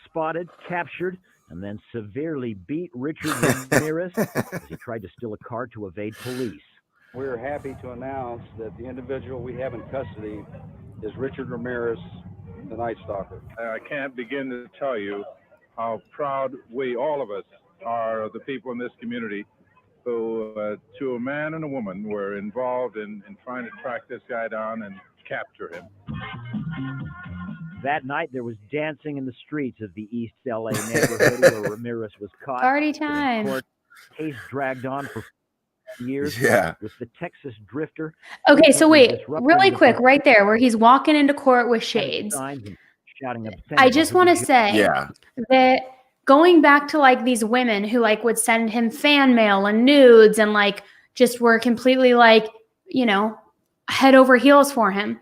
spotted, captured, and then severely beat Richard Ramirez as he tried to steal a car to evade police. We're happy to announce that the individual we have in custody is Richard Ramirez, the Nightstalker. I can't begin to tell you how proud we, all of us, are of the people in this community who, to a man and a woman, were involved in trying to track this guy down and capture him. That night, there was dancing in the streets of the East LA neighborhood where Ramirez was caught. Party time. Court case dragged on for years. Yeah. With the Texas drifter. Okay, so wait, really quick, right there, where he's walking into court with shades. I just want to say that going back to like these women who like would send him fan mail and nudes and like just were completely like, you know, head over heels for him.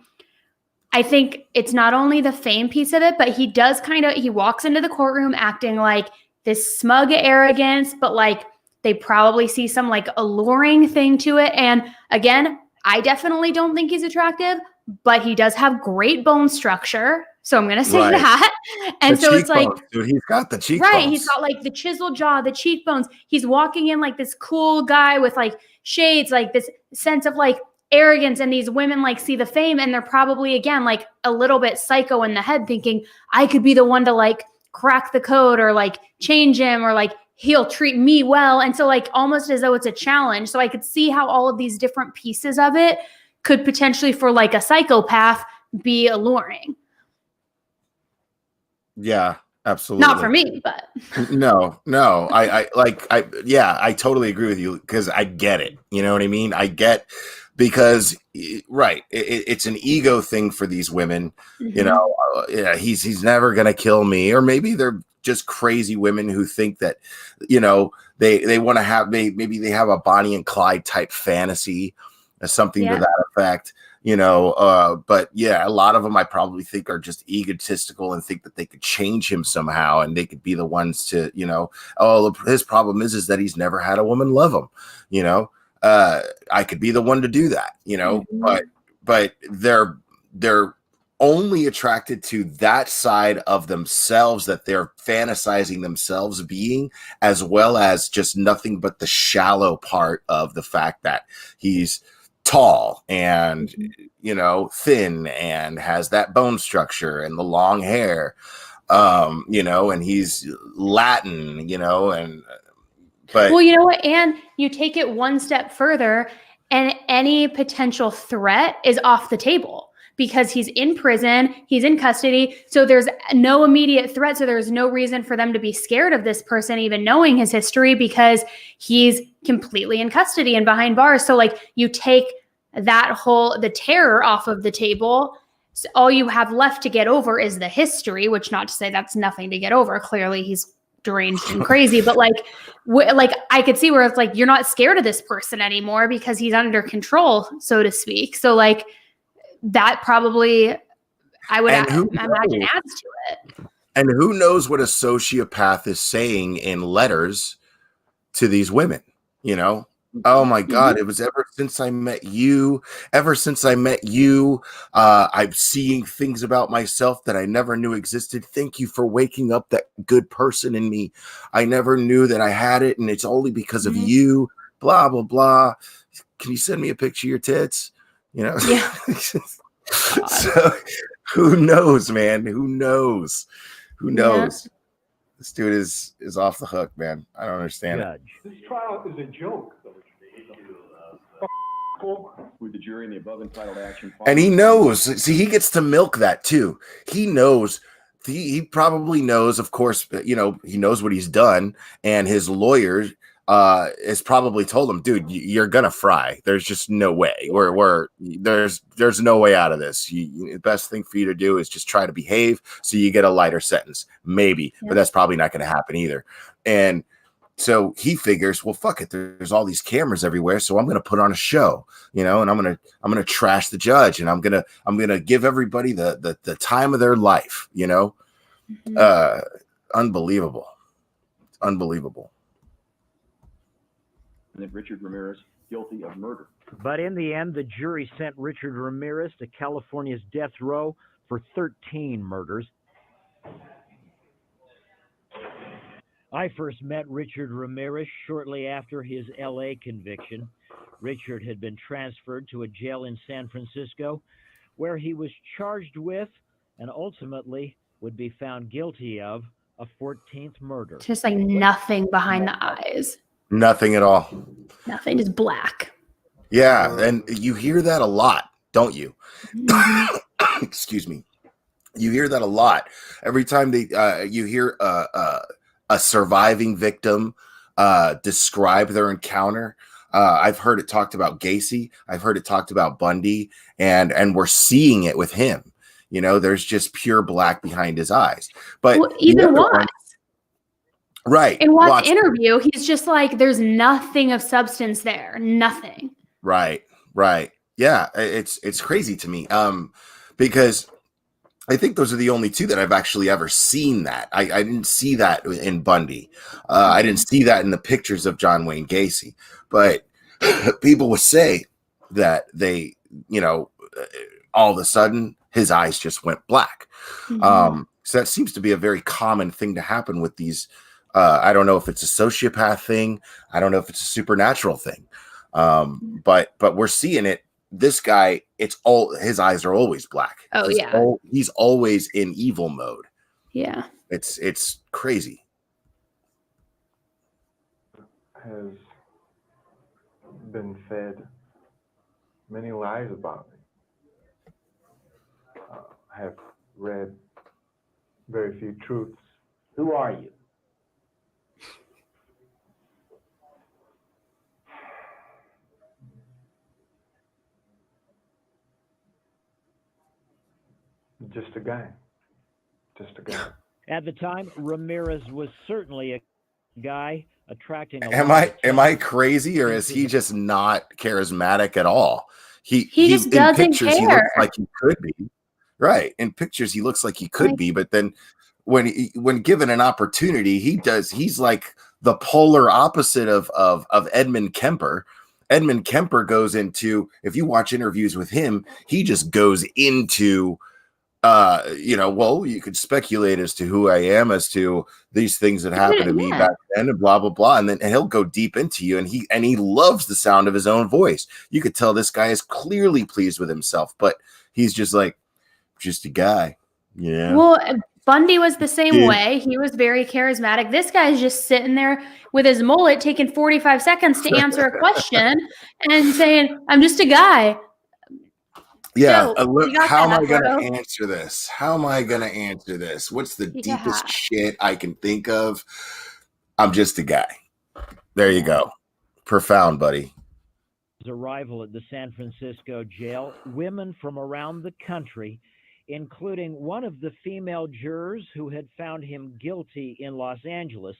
I think it's not only the fame piece of it, but he does he walks into the courtroom acting like this smug arrogance, but like they probably see some like alluring thing to it. And again, I definitely don't think he's attractive, but he does have great bone structure. So I'm going to say that. And so it's like, dude, he's got the cheekbones. Right. He's got like the chiseled jaw, the cheekbones. He's walking in like this cool guy with like shades, like this sense of like arrogance, and these women like see the fame and they're probably again like a little bit psycho in the head thinking I could be the one to like crack the code or like change him or like he'll treat me well. And so like almost as though it's a challenge. So I could see how all of these different pieces of it could potentially for like a psychopath be alluring. Yeah, absolutely. Not for me, but no, I totally agree with you because I get it. You know what I mean? I get because it's an ego thing for these women. Mm-hmm. You know, he's never gonna kill me, or maybe they're just crazy women who think that, you know, they want to have maybe they have a Bonnie and Clyde type fantasy or something to that effect. You know, but yeah, a lot of them I probably think are just egotistical and think that they could change him somehow and they could be the ones to, you know, his problem is that he's never had a woman love him, you know. I could be the one to do that, you know, but they're only attracted to that side of themselves that they're fantasizing themselves being, as well as just nothing but the shallow part of the fact that he's tall and, you know, thin and has that bone structure and the long hair, you know, and he's Latin, you know, and but well, you know what? And you take it one step further, and any potential threat is off the table because he's in prison, he's in custody. So there's no immediate threat. So there's no reason for them to be scared of this person, even knowing his history, because he's completely in custody and behind bars. So like you take the terror off of the table. So all you have left to get over is the history, which not to say that's nothing to get over. Clearly he's deranged and crazy, but like I could see where it's like, you're not scared of this person anymore because he's under control, so to speak. So like that probably, I would imagine, adds to it. And who knows what a sociopath is saying in letters to these women, you know? Oh my God, it was ever since I met you, I'm seeing things about myself that I never knew existed. Thank you for waking up that good person in me. I never knew that I had it, and it's only because of you, blah, blah, blah. Can you send me a picture of your tits? You know? Yeah. So who knows, man? Who knows? Yeah. This dude is off the hook, man. I don't understand it. This trial is a joke. With the jury in the above entitled action. And he knows. See, he gets to milk that too. He knows. He probably knows, of course, you know, he knows what he's done, and his lawyer has probably told him, dude, you're gonna fry. There's just no way. There's no way out of this. The best thing for you to do is just try to behave so you get a lighter sentence, maybe, but that's probably not going to happen either. And so he figures, well, fuck it. There's all these cameras everywhere, so I'm going to put on a show, you know, and I'm going to trash the judge, and I'm going to give everybody the time of their life, you know. Unbelievable. And that Richard Ramirez guilty of murder. But in the end, the jury sent Richard Ramirez to California's death row for 13 murders. I first met Richard Ramirez shortly after his LA conviction. Richard had been transferred to a jail in San Francisco where he was charged with and ultimately would be found guilty of a 14th murder. Just like nothing behind the eyes. Nothing at all. Nothing, just black. Yeah, and you hear that a lot, don't you? Excuse me. You hear that a lot. Every time you hear a surviving victim describe their encounter. I've heard it talked about Gacy. I've heard it talked about Bundy, and we're seeing it with him. You know, there's just pure black behind his eyes. But well, even Watts. Right. In Watts' interview, he's just like, there's nothing of substance there. Nothing. Right. Yeah, it's crazy to me. Because I think those are the only two that I've actually ever seen that. I didn't see that in Bundy. I didn't see that in the pictures of John Wayne Gacy. But people would say that they, you know, all of a sudden his eyes just went black. So that seems to be a very common thing to happen with these. I don't know if it's a sociopath thing. I don't know if it's a supernatural thing. But we're seeing it. This guy, his eyes are always black. Oh, he's always in evil mode. Yeah. It's crazy. Has been fed many lies about me. I have read very few truths. Who are you? Just a guy. At the time, Ramirez was certainly a guy attracting. Am I crazy, or is he just not charismatic at all? He just doesn't in pictures, care. He looks like he could be. Right. In pictures, he looks like he could be, but then when given an opportunity, he's like the polar opposite of Edmund Kemper. Edmund Kemper goes into, if you watch interviews with him, he just goes into well, you could speculate as to who I am, as to these things that happened to me back then, and blah blah blah, and he'll go deep into you, and he loves the sound of his own voice. You could tell this guy is clearly pleased with himself, but he's just like, just a guy. Yeah. Well, Bundy was the same way. He was very charismatic. This guy's just sitting there with his mullet, taking 45 seconds to answer a question and saying, "I'm just a guy." Yeah. Joe, how am I going to answer this? How am I going to answer this? What's the deepest shit I can think of? I'm just a guy. There you go. Profound, buddy. His arrival at the San Francisco jail, women from around the country, including one of the female jurors who had found him guilty in Los Angeles,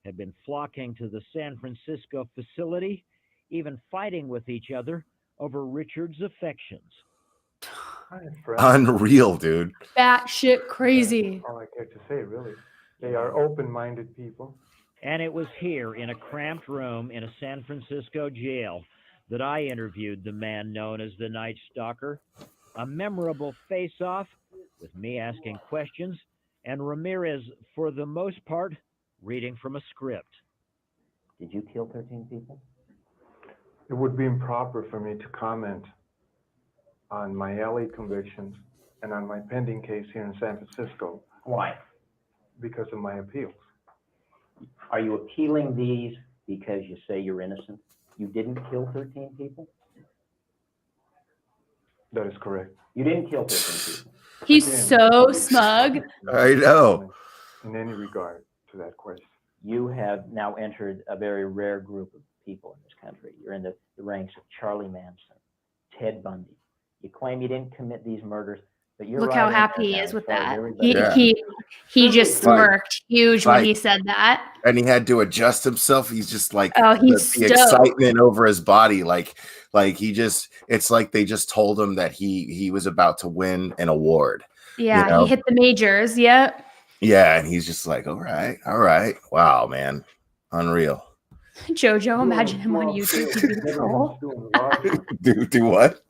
had been flocking to the San Francisco facility, even fighting with each other over Richard's affections. Unreal, dude. Batshit crazy. All I care to say, really. They are open-minded people. And it was here in a cramped room in a San Francisco jail that I interviewed the man known as the Nightstalker. A memorable face-off with me asking questions and Ramirez, for the most part, reading from a script. Did you kill 13 people? It would be improper for me to comment on my LA convictions and on my pending case here in San Francisco. Why? Because of my appeals. Are you appealing these because you say you're innocent? You didn't kill 13 people? That is correct. You didn't kill 13 people. He's so smug. I know. In any regard to that question. You have now entered a very rare group of people in this country. You're in the ranks of Charlie Manson, Ted Bundy. You claim you didn't commit these murders, but you're Look how happy he is with that. He just smirked huge when he said that. And he had to adjust himself. He's just like, he's the excitement over his body, like he just, it's like they just told him that he was about to win an award. Yeah, you know? He hit the majors. Yep. Yeah, and he's just like, all right. Wow, man. Unreal. JoJo, imagine him on YouTube. He'd be a troll. Do what?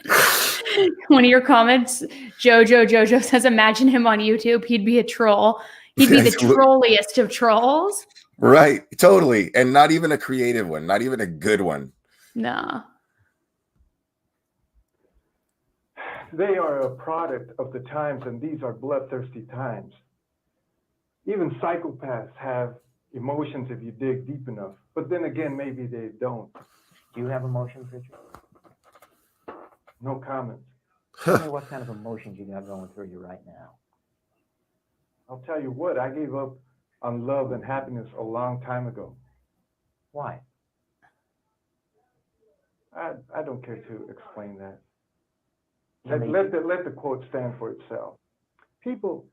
One of your comments, JoJo says, imagine him on YouTube. He'd be a troll. He'd be the trolliest of trolls. Right. Totally. And not even a creative one. Not even a good one. No. They are a product of the times, and these are bloodthirsty times. Even psychopaths have emotions if you dig deep enough. But then again, maybe they don't. Do you have emotions, Richard? No comment. Tell me what kind of emotions you got going through you right now. I'll tell you what, I gave up on love and happiness a long time ago. Why? I don't care to explain that. Let the quote stand for itself. People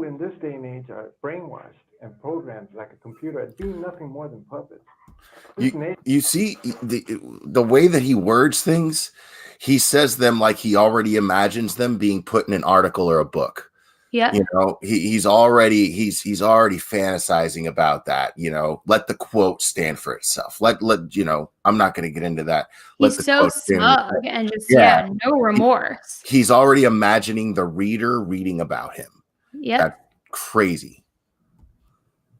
in this day and age are brainwashed and programmed like a computer at being nothing more than puppets. You see the way that he words things, he says them like he already imagines them being put in an article or a book. Yeah. You know, he's already fantasizing about that. You know, let the quote stand for itself. Let you know, I'm not going to get into that. He's so smug and just no remorse. He's already imagining the reader reading about him. Yeah. That's crazy.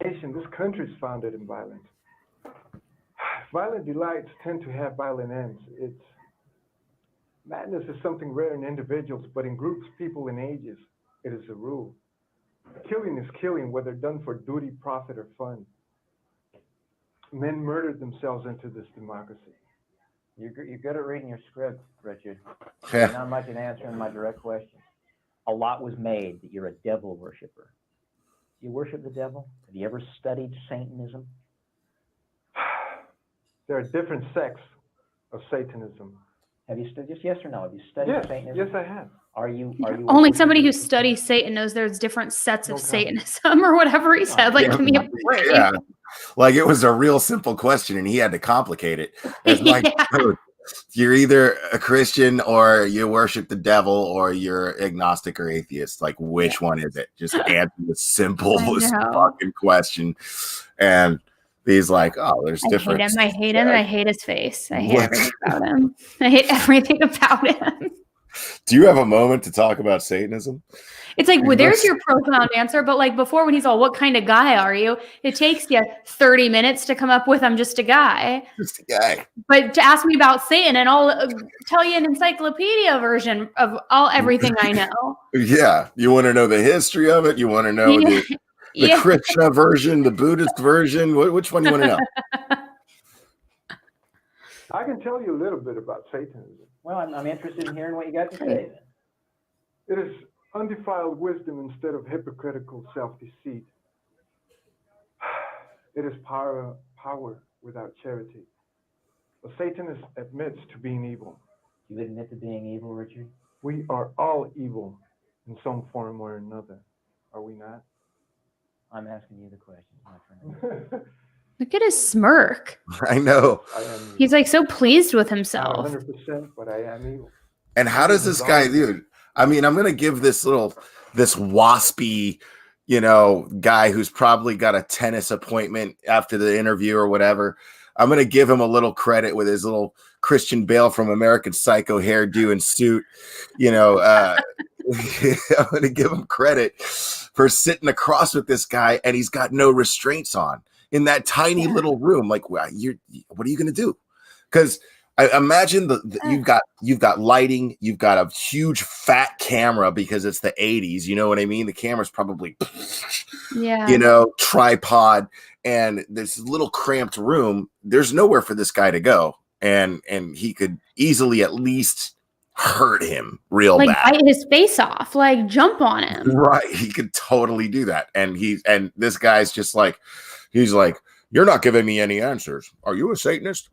This country is founded in violence. Violent delights tend to have violent ends. Madness is something rare in individuals, but in groups, people, and ages, it is a rule. Killing is killing, whether done for duty, profit, or fun. Men murdered themselves into this democracy. You're good at reading your script, Richard. Not much in answering my direct question. A lot was made that you're a devil worshiper. Do you worship the devil? Have you ever studied Satanism? There are different sects of Satanism. Have you studied, just yes or no? Have you studied Satanism? Yes, I have. Are you only somebody who studies Satan knows there's different sets of Satanism or whatever he said? Like, give me a break. Yeah. Like it was a real simple question and he had to complicate it. It's like, dude, you're either a Christian or you worship the devil or you're agnostic or atheist. Like, which one is it? Just answer the simplest fucking question. And he's like, oh, there's different. I hate him. I hate his face. I hate everything about him. I hate everything about him. Do you have a moment to talk about Satanism? It's like, well, there's your profound answer. But like before, when he's all, what kind of guy are you? It takes you 30 minutes to come up with, I'm just a guy. Just a guy. But to ask me about Satan, and I'll tell you an encyclopedia version of everything I know. Yeah. You want to know the history of it? You want to know the Krishna version, the Buddhist version? Which one do you want to know? I can tell you a little bit about Satanism. Well, I'm interested in hearing what you got to say then. It is undefiled wisdom instead of hypocritical self-deceit. It is power without charity. A Satanist admits to being evil. You admit to being evil, Richard? We are all evil in some form or another, are we not? I'm asking you the question, my friend. Look at his smirk. I know. He's like so pleased with himself. 100%, but I am evil. And how does this guy, dude? I mean, I'm gonna give this waspy, guy who's probably got a tennis appointment after the interview or whatever. I'm gonna give him a little credit with his little Christian Bale from American Psycho hairdo and suit. I'm gonna give him credit for sitting across with this guy, and he's got no restraints on in that tiny little room. Like, what are you gonna do? Because I imagine you've got lighting, you've got a huge fat camera because it's the 80s. You know what I mean? The camera's probably, tripod, and this little cramped room. There's nowhere for this guy to go, and he could easily at least hurt him real bad, bite his face off, like jump on him. Right? He could totally do that, and this guy's just like, he's like, you're not giving me any answers. Are you a Satanist?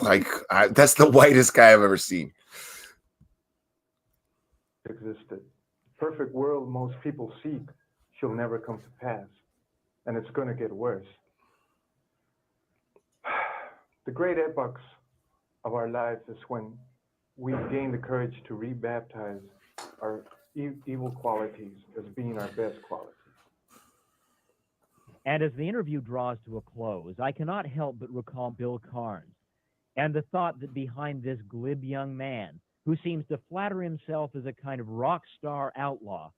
Like, that's the whitest guy I've ever seen. Existed. Perfect world most people seek shall never come to pass, and it's going to get worse. The great epochs of our lives is when we gain the courage to rebaptize our evil qualities as being our best qualities. And as the interview draws to a close, I cannot help but recall Bill Carnes and the thought that behind this glib young man, who seems to flatter himself as a kind of rock star outlaw,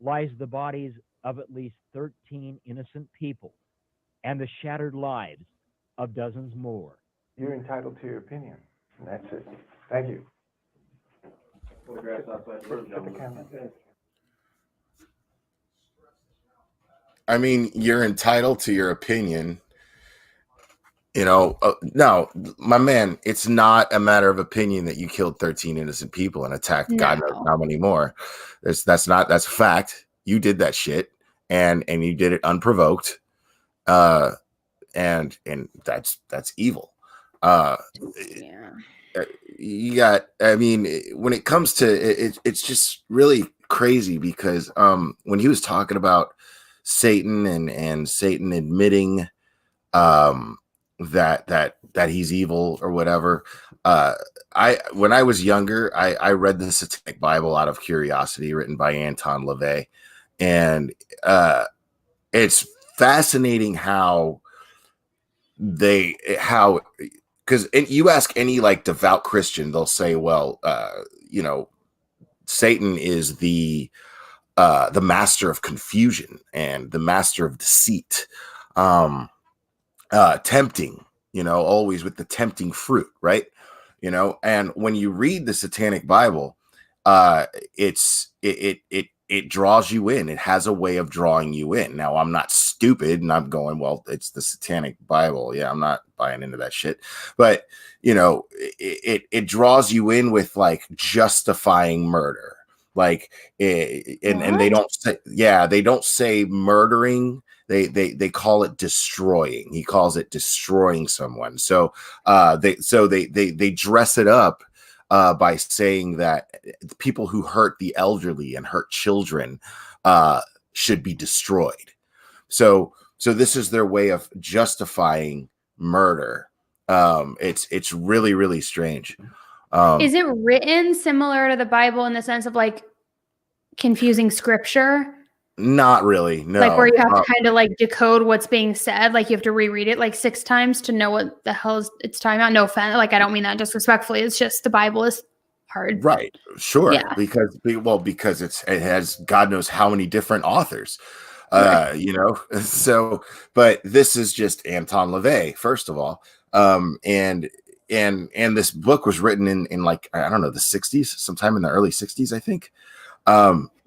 lies the bodies of at least 13 innocent people and the shattered lives of dozens more. You're entitled to your opinion, and that's it. Thank you. I mean, you're entitled to your opinion. No, my man, it's not a matter of opinion that you killed 13 innocent people and attacked God knows how many more. That's a fact. You did that shit, and you did it unprovoked. And that's evil. You got, I mean, when it comes to it, it's just really crazy because when he was talking about Satan and Satan admitting that he's evil or whatever, when I was younger, I read the Satanic Bible out of curiosity, written by Anton LaVey, and it's fascinating how because you ask any like devout Christian, they'll say, well, Satan is the master of confusion and the master of deceit, tempting, always with the tempting fruit, right? And when you read the Satanic Bible, it draws you in. It has a way of drawing you in. Now, I'm not stupid and I'm going, well, it's the Satanic Bible. Yeah, I'm not buying into that shit. But, it draws you in with like justifying murder. Like, and they don't say murdering. They call it destroying. He calls it destroying someone. So they dress it up by saying that people who hurt the elderly and hurt children should be destroyed. So this is their way of justifying murder. It's really, really strange. Is it written similar to the Bible in the sense of like confusing scripture? Not really. No. Like where you have to kind of like decode what's being said. Like you have to reread it like 6 times to know what the hell it's talking about. No offense. Like I don't mean that disrespectfully. It's just the Bible is hard. Right. Sure. Yeah. Because it has God knows how many different authors. Right. You know, so but this is just Anton LaVey, first of all. And this book was written in like, I don't know, the 60s, sometime in the early 60s, I think.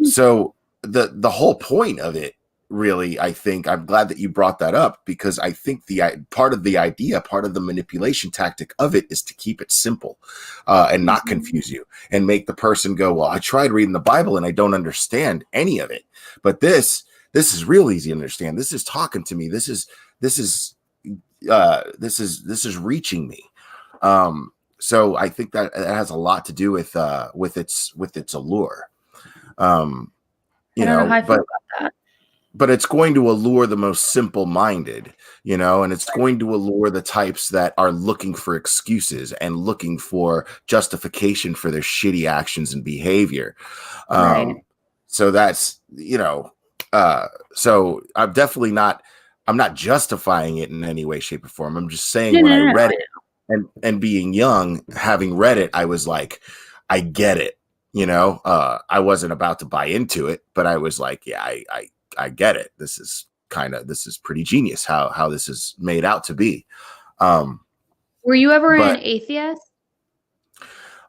So the whole point of it, really, I think, I'm glad that you brought that up, because I think part of the manipulation tactic of it is to keep it simple and not confuse you and make the person go, well, I tried reading the Bible and I don't understand any of it. But this is real easy to understand. This is talking to me. This is reaching me. So I think that it has a lot to do with its allure. You know, how I feel about that. But it's going to allure the most simple-minded, you know, and it's going to allure the types that are looking for excuses and looking for justification for their shitty actions and behavior. Right. So that's, you know, so I'm not justifying it in any way, shape, or form. I'm just saying when I read it and being young, having read it, I was like, I get it. You know, I wasn't about to buy into it, but I was like, yeah, I get it. This is pretty genius how this is made out to be. Were you ever an atheist?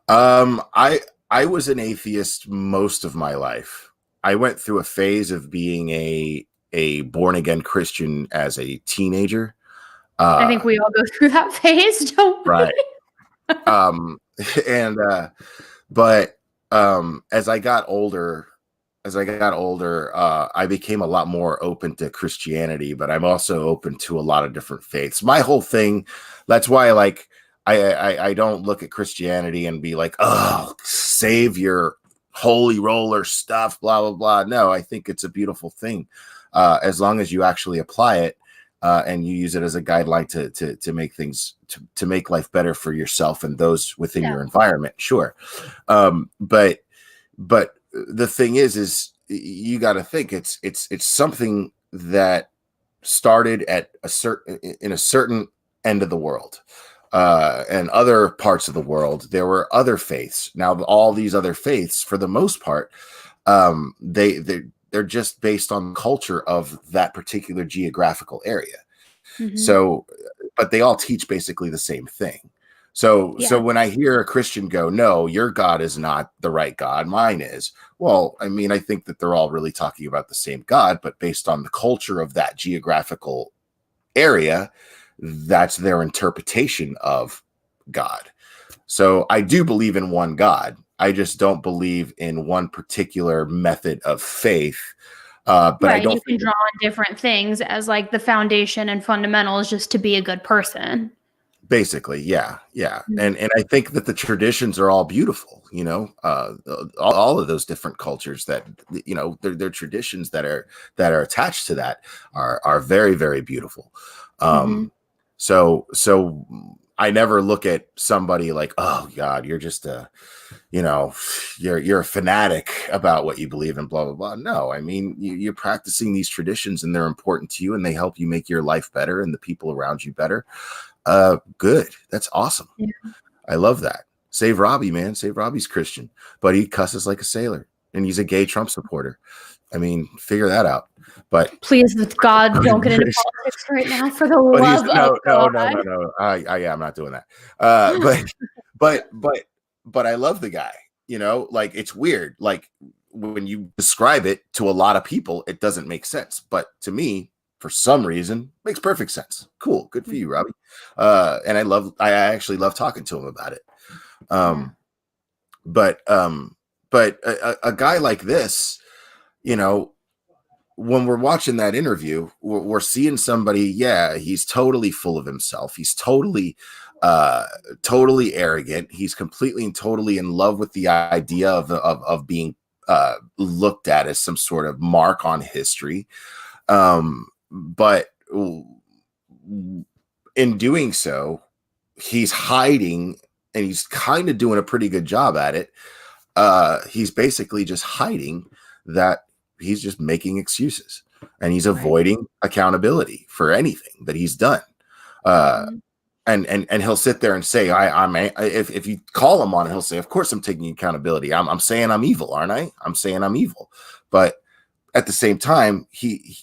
I was an atheist most of my life. I went through a phase of being a born again Christian as a teenager. I think we all go through that phase, don't we? Right. But as I got older, I became a lot more open to Christianity, but I'm also open to a lot of different faiths. My whole thing, that's why I don't look at Christianity and be like, oh, save your holy roller stuff, blah, blah, blah. No, I think it's a beautiful thing. As long as you actually apply it and you use it as a guideline to make things, to make life better for yourself and those within your environment. Sure. But the thing is you got to think it's something that started at in a certain end of the world, and other parts of the world. There were other faiths. Now, all these other faiths, for the most part, they're just based on culture of that particular geographical area. Mm-hmm. So, but they all teach basically the same thing. So when I hear a Christian go, no, your God is not the right God, mine is. Well, I mean, I think that they're all really talking about the same God, but based on the culture of that geographical area, that's their interpretation of God. So I do believe in one God. I just don't believe in one particular method of faith. But I don't. You can draw on different things as like the foundation and fundamentals just to be a good person. Basically, yeah. Mm-hmm. And I think that the traditions are all beautiful, you know, all of those different cultures that, you know, their traditions that are attached to that are very, very beautiful. So I never look at somebody like, oh God, you're just you're a fanatic about what you believe in, blah, blah, blah. No, I mean, you're practicing these traditions and they're important to you and they help you make your life better and the people around you better. Good. That's awesome. Yeah. I love that. Save Robbie, man. Save Robbie's Christian, but he cusses like a sailor and he's a gay Trump supporter. I mean, figure that out. But please, with God, don't get into politics right now, for the love of God. No. I'm not doing that. But I love the guy. You know, like, it's weird. Like, when you describe it to a lot of people, it doesn't make sense. But to me, for some reason, makes perfect sense. Cool. Good for you, Robbie. And I actually love talking to him about it. But a guy like this, you know, when we're watching that interview, we're seeing somebody, he's totally full of himself. He's totally arrogant. He's completely and totally in love with the idea of being looked at as some sort of mark on history. But in doing so, he's hiding, and he's kind of doing a pretty good job at it. He's basically just hiding that he's just making excuses, and he's avoiding accountability for anything that he's done. and he'll sit there and say, if you call him on it, he'll say, of course I'm taking accountability. I'm saying I'm evil, aren't I? I'm saying I'm evil. But at the same time, he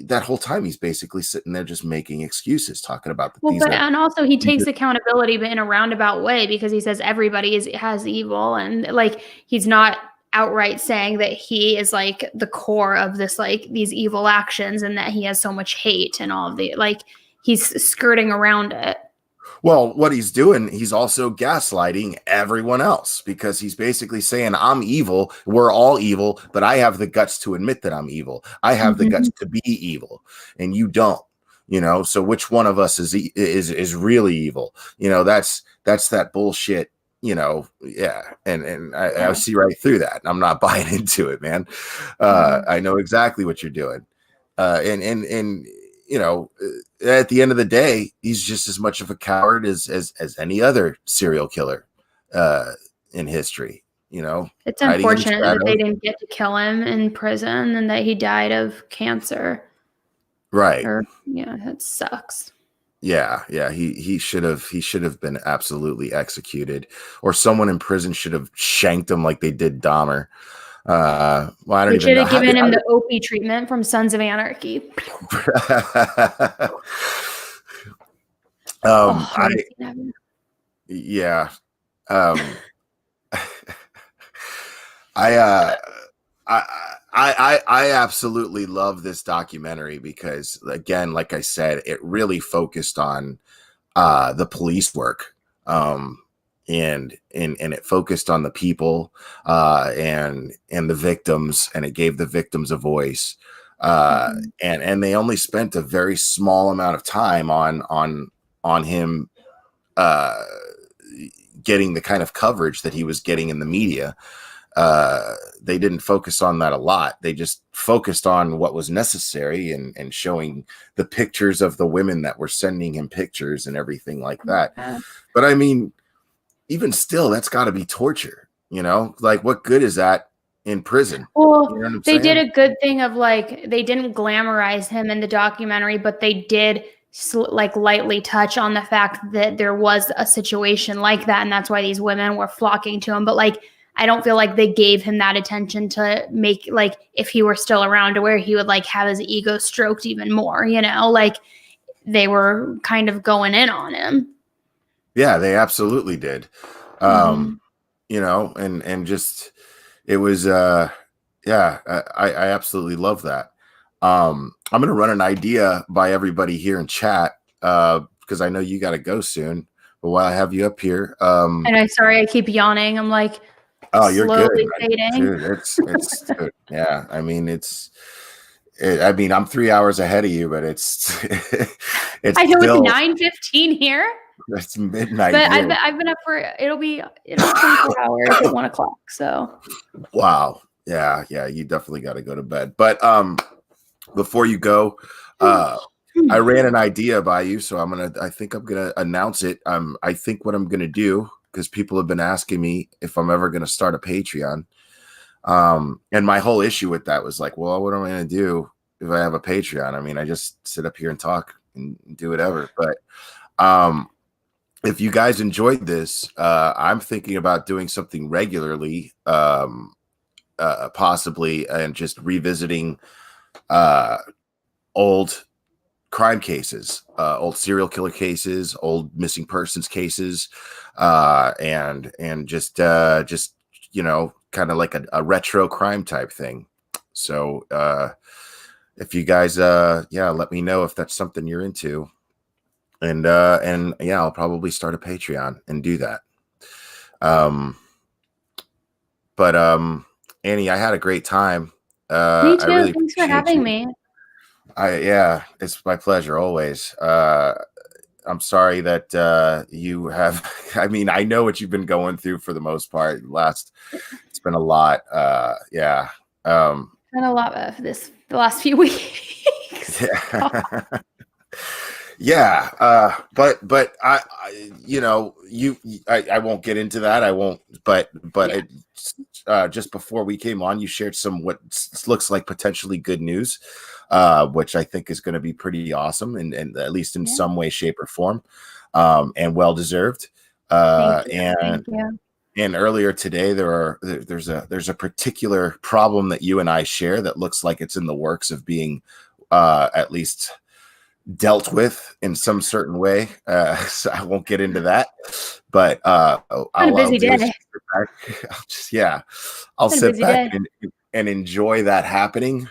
that whole time he's basically sitting there just making excuses, talking about and also he takes accountability, but in a roundabout way, because he says everybody has evil, and like he's not outright saying that he is like the core of this, like these evil actions, and that he has so much hate and all of the, like he's skirting around it. Well, what he's doing, he's also gaslighting everyone else, because he's basically saying, I'm evil. We're all evil, but I have the guts to admit that I'm evil. I have the guts to be evil, and you don't, so which one of us is really evil? That's that bullshit, yeah. And I see right through that. I'm not buying into it, man. I know exactly what you're doing. And at the end of the day, he's just as much of a coward as any other serial killer in history. It's unfortunate that they didn't get to kill him in prison and that he died of cancer. Right. That sucks. Yeah. He should have been absolutely executed, or someone in prison should have shanked him like they did Dahmer. I don't they should have given him the Opie treatment from Sons of Anarchy. I absolutely love this documentary because, again, like I said, it really focused on the police work. And it focused on the people and the victims, and it gave the victims a voice. And they only spent a very small amount of time on him getting the kind of coverage that he was getting in the media. They didn't focus on that a lot. They just focused on what was necessary and showing the pictures of the women that were sending him pictures and everything like that. But I mean, even still, that's got to be torture, like what good is that in prison? Well, they did a good thing of like, they didn't glamorize him in the documentary, but they did like lightly touch on the fact that there was a situation like that. And that's why these women were flocking to him. But like, I don't feel like they gave him that attention to make, like, if he were still around, to where he would like have his ego stroked even more, like they were kind of going in on him. Yeah, they absolutely did. And just, it was, I absolutely love that. I'm going to run an idea by everybody here in chat, because I know you got to go soon, but while I have you up here, and I'm sorry, I keep yawning. I'm like, oh, you're good, fading. Dude. It's good. Yeah. I mean, I'm 3 hours ahead of you, but it's I know still, it's 9:15 here. It's midnight. But I've been up for it'll be 24 hours at 1:00. So. Wow. Yeah. You definitely got to go to bed. But before you go, I ran an idea by you, so I think I'm gonna announce it. I think what I'm gonna do, because people have been asking me if I'm ever gonna start a Patreon. And my whole issue with that was like, well, what am I gonna do if I have a Patreon? I mean, I just sit up here and talk and do whatever. But if you guys enjoyed this, I'm thinking about doing something regularly, possibly, and just revisiting old crime cases, old serial killer cases, old missing persons cases, and just kind of like a retro crime type thing. So if you guys let me know if that's something you're into. And yeah, I'll probably start a Patreon and do that. But Annie, I had a great time. Me too. Thanks for having me. It's my pleasure always. I'm sorry that you have. I mean, I know what you've been going through for the most part. It's been a lot. Yeah. It's been a lot of the last few weeks. Yeah. But I won't get into that. I won't. But yeah. Just before we came on, you shared some what looks like potentially good news, which I think is going to be pretty awesome, and at least in some way, shape, or form. and well deserved. Thank you. And earlier today, there's a particular problem that you and I share that looks like it's in the works of being at least dealt with in some certain way. So I won't get into that, but I'll sit back and enjoy that happening.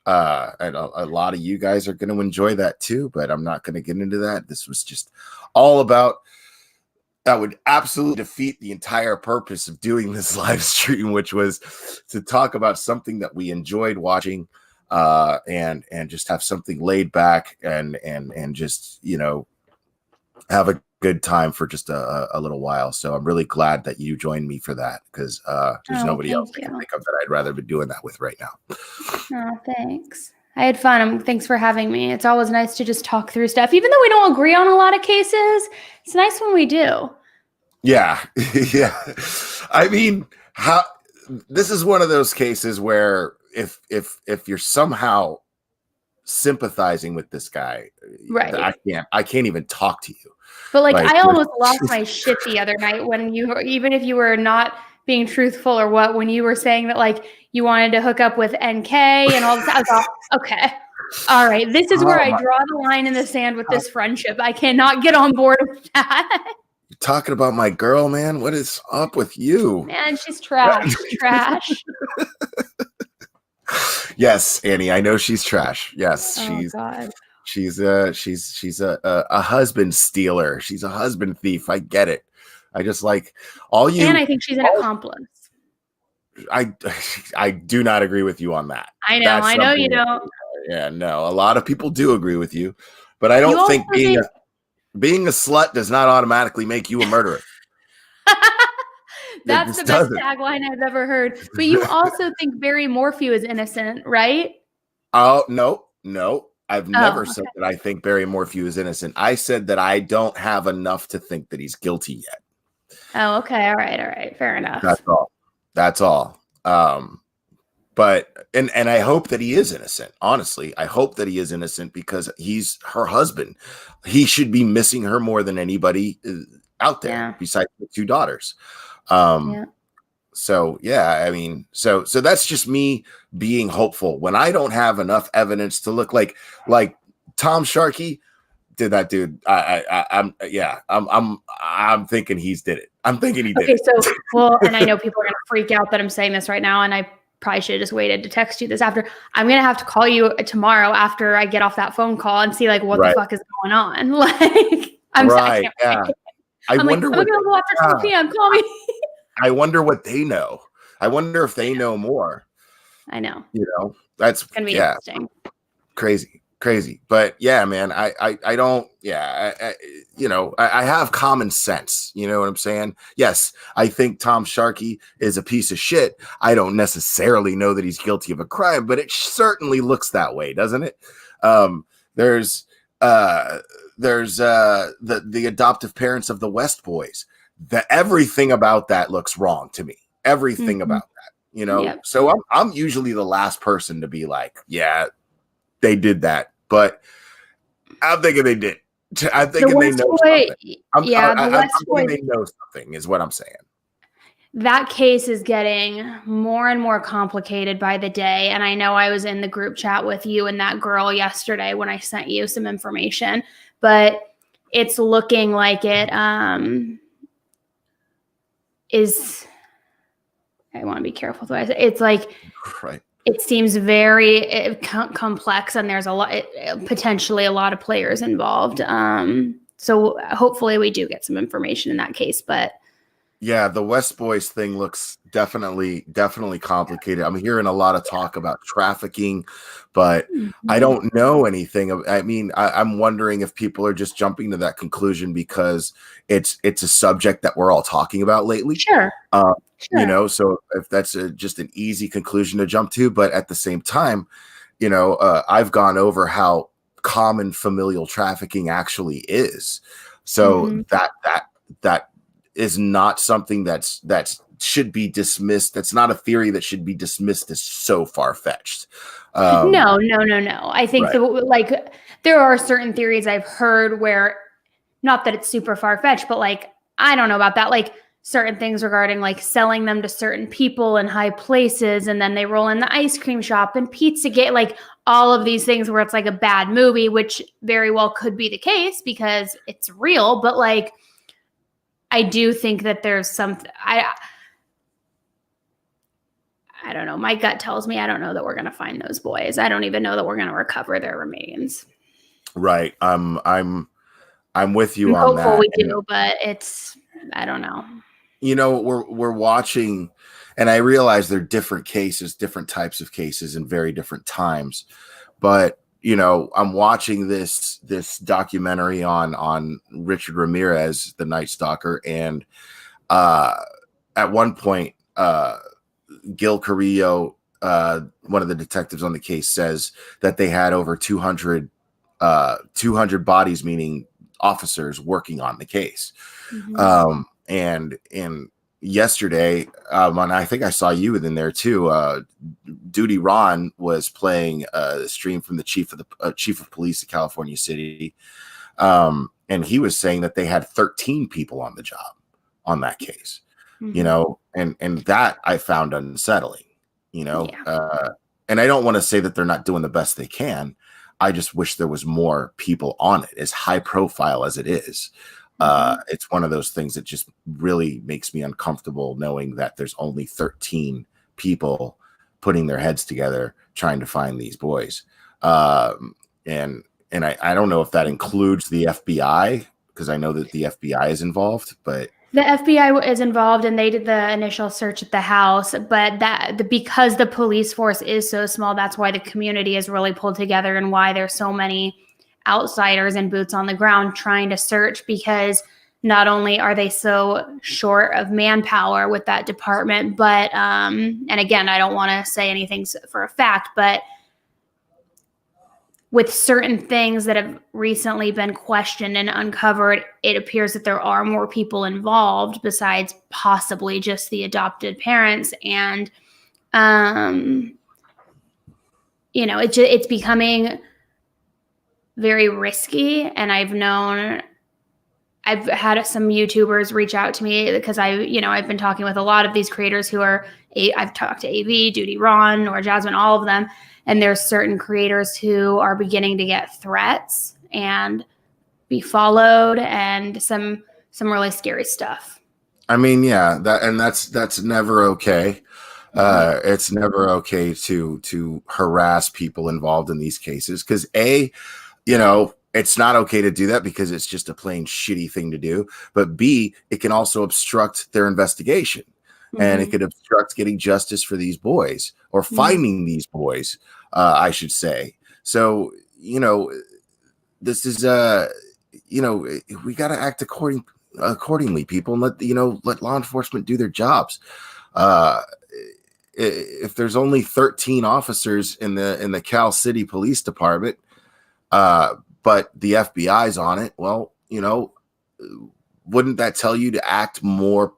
And a lot of you guys are going to enjoy that too, but I'm not going to get into that. This was just all about, that would absolutely defeat the entire purpose of doing this live stream, which was to talk about something that we enjoyed watching, and just have something laid back and just, you know, have a good time for just a little while. So I'm really glad that you joined me for that, because there's nobody else I can think of that I'd rather be doing that with right now. Oh, thanks. I had fun. Thanks for having me. It's always nice to just talk through stuff. Even though we don't agree on a lot of cases, it's nice when we do. Yeah. Yeah. I mean, this is one of those cases where if you're somehow sympathizing with this guy, right, I can't even talk to you. But like I almost lost my shit the other night when even if you were not being truthful or what, when you were saying that like you wanted to hook up with NK and all this, I was like, okay, all right, this is where I draw the line in the sand with this friendship. I cannot get on board with that. You're talking about my girl, man. What is up with you? Man, she's trash. Trash. Yes, Annie, I know she's trash. Yes, God. she's a husband stealer. She's a husband thief. I get it. I just like all you. And I think she's an accomplice. I do not agree with you on that. I know. I know you don't. Yeah, no. A lot of people do agree with you, but I don't think being a slut does not automatically make you a murderer. That's the best tagline I've ever heard. But you also think Barry Morphew is innocent, right? Oh, no. I've never said that I think Barry Morphew is innocent. I said that I don't have enough to think that he's guilty yet. Oh, okay. All right. Fair enough. That's all. But I hope that he is innocent. Honestly, I hope that he is innocent because he's her husband. He should be missing her more than anybody out there besides the two daughters. So yeah, I mean, so that's just me being hopeful when I don't have enough evidence to look like Tom Sharkey did that, dude. I'm thinking he's did it. I'm thinking he did it. Okay, so well, and I know people are gonna freak out that I'm saying this right now, and I probably should have just waited to text you this after. I'm gonna have to call you tomorrow after I get off that phone call and see like what the fuck is going on. Like I'm sorry. I wonder like, I'm gonna go after 12 p.m. Call me. I wonder what they know. I wonder if they know more. I know. You know, that's gonna be interesting. Crazy. But yeah, man, I don't, I have common sense. You know what I'm saying? Yes, I think Tom Sharkey is a piece of shit. I don't necessarily know that he's guilty of a crime, but it certainly looks that way, doesn't it? There's the adoptive parents of the West boys. Everything about that looks wrong to me. Everything about that, you know. Yep. So I'm usually the last person to be like, yeah, they did that, but I'm thinking they did. I'm thinking they know something. I'm thinking they know something is what I'm saying. That case is getting more and more complicated by the day. And I know I was in the group chat with you and that girl yesterday when I sent you some information, but it's looking like it is, I want to be careful with what I say. It's like, it seems very complex and there's potentially a lot of players involved. So hopefully we do get some information in that case, but yeah, the West Boys thing looks definitely complicated. I'm hearing a lot of talk about trafficking, but I don't know anything. I mean, I'm wondering if people are just jumping to that conclusion because it's a subject that we're all talking about lately. Sure. You know, so if that's just an easy conclusion to jump to, but at the same time, you know, I've gone over how common familial trafficking actually is. So that is not something that should be dismissed. That's not a theory that should be dismissed as so far-fetched. No. I think there are certain theories I've heard where not that it's super far-fetched, but like, I don't know about that. Like certain things regarding like selling them to certain people in high places. And then they roll in the ice cream shop and Pizzagate, like all of these things where it's like a bad movie, which very well could be the case because it's real. But like, I do think that there's something, I don't know. My gut tells me I don't know that we're going to find those boys. I don't even know that we're going to recover their remains. Right. I'm with you I'm on hopeful that. we do, but it's, I don't know. You know, we're watching, and I realize they're different cases, different types of cases in very different times. But, you know, I'm watching this documentary on Richard Ramirez, the Nightstalker, and at one point, Gil Carrillo, one of the detectives on the case, says that they had over 200 bodies, meaning officers working on the case. Mm-hmm. And yesterday, and I think I saw you in there too. Duty Ron was playing a stream from the chief of police of California City, and he was saying that they had 13 people on the job on that case. Mm-hmm. You know, and that I found unsettling. You know, and I don't want to say that they're not doing the best they can. I just wish there was more people on it, as high profile as it is. It's one of those things that just really makes me uncomfortable knowing that there's only 13 people putting their heads together trying to find these boys. And I don't know if that includes the FBI, because I know that the FBI is involved, but the FBI is involved and they did the initial search at the house, but because the police force is so small, that's why the community is really pulled together and why there's so many outsiders and boots on the ground trying to search, because not only are they so short of manpower with that department, but and again, I don't want to say anything for a fact, but with certain things that have recently been questioned and uncovered, it appears that there are more people involved besides possibly just the adopted parents. And, you know, it's becoming very risky. And I've had some YouTubers reach out to me because I've been talking with a lot of these creators who are, I've talked to AV, Duty Ron, or Jasmine, all of them. And there's certain creators who are beginning to get threats and be followed and some really scary stuff. I mean, yeah, that's never okay. It's never okay to harass people involved in these cases, because it's not okay to do that because it's just a plain shitty thing to do. But B, it can also obstruct their investigation, and it could obstruct getting justice for these boys or finding these boys, I should say. So, this is, we got to act accordingly, people, and let law enforcement do their jobs. If there's only 13 officers in the Cal City Police Department, but the FBI's on it, well, wouldn't that tell you to act more,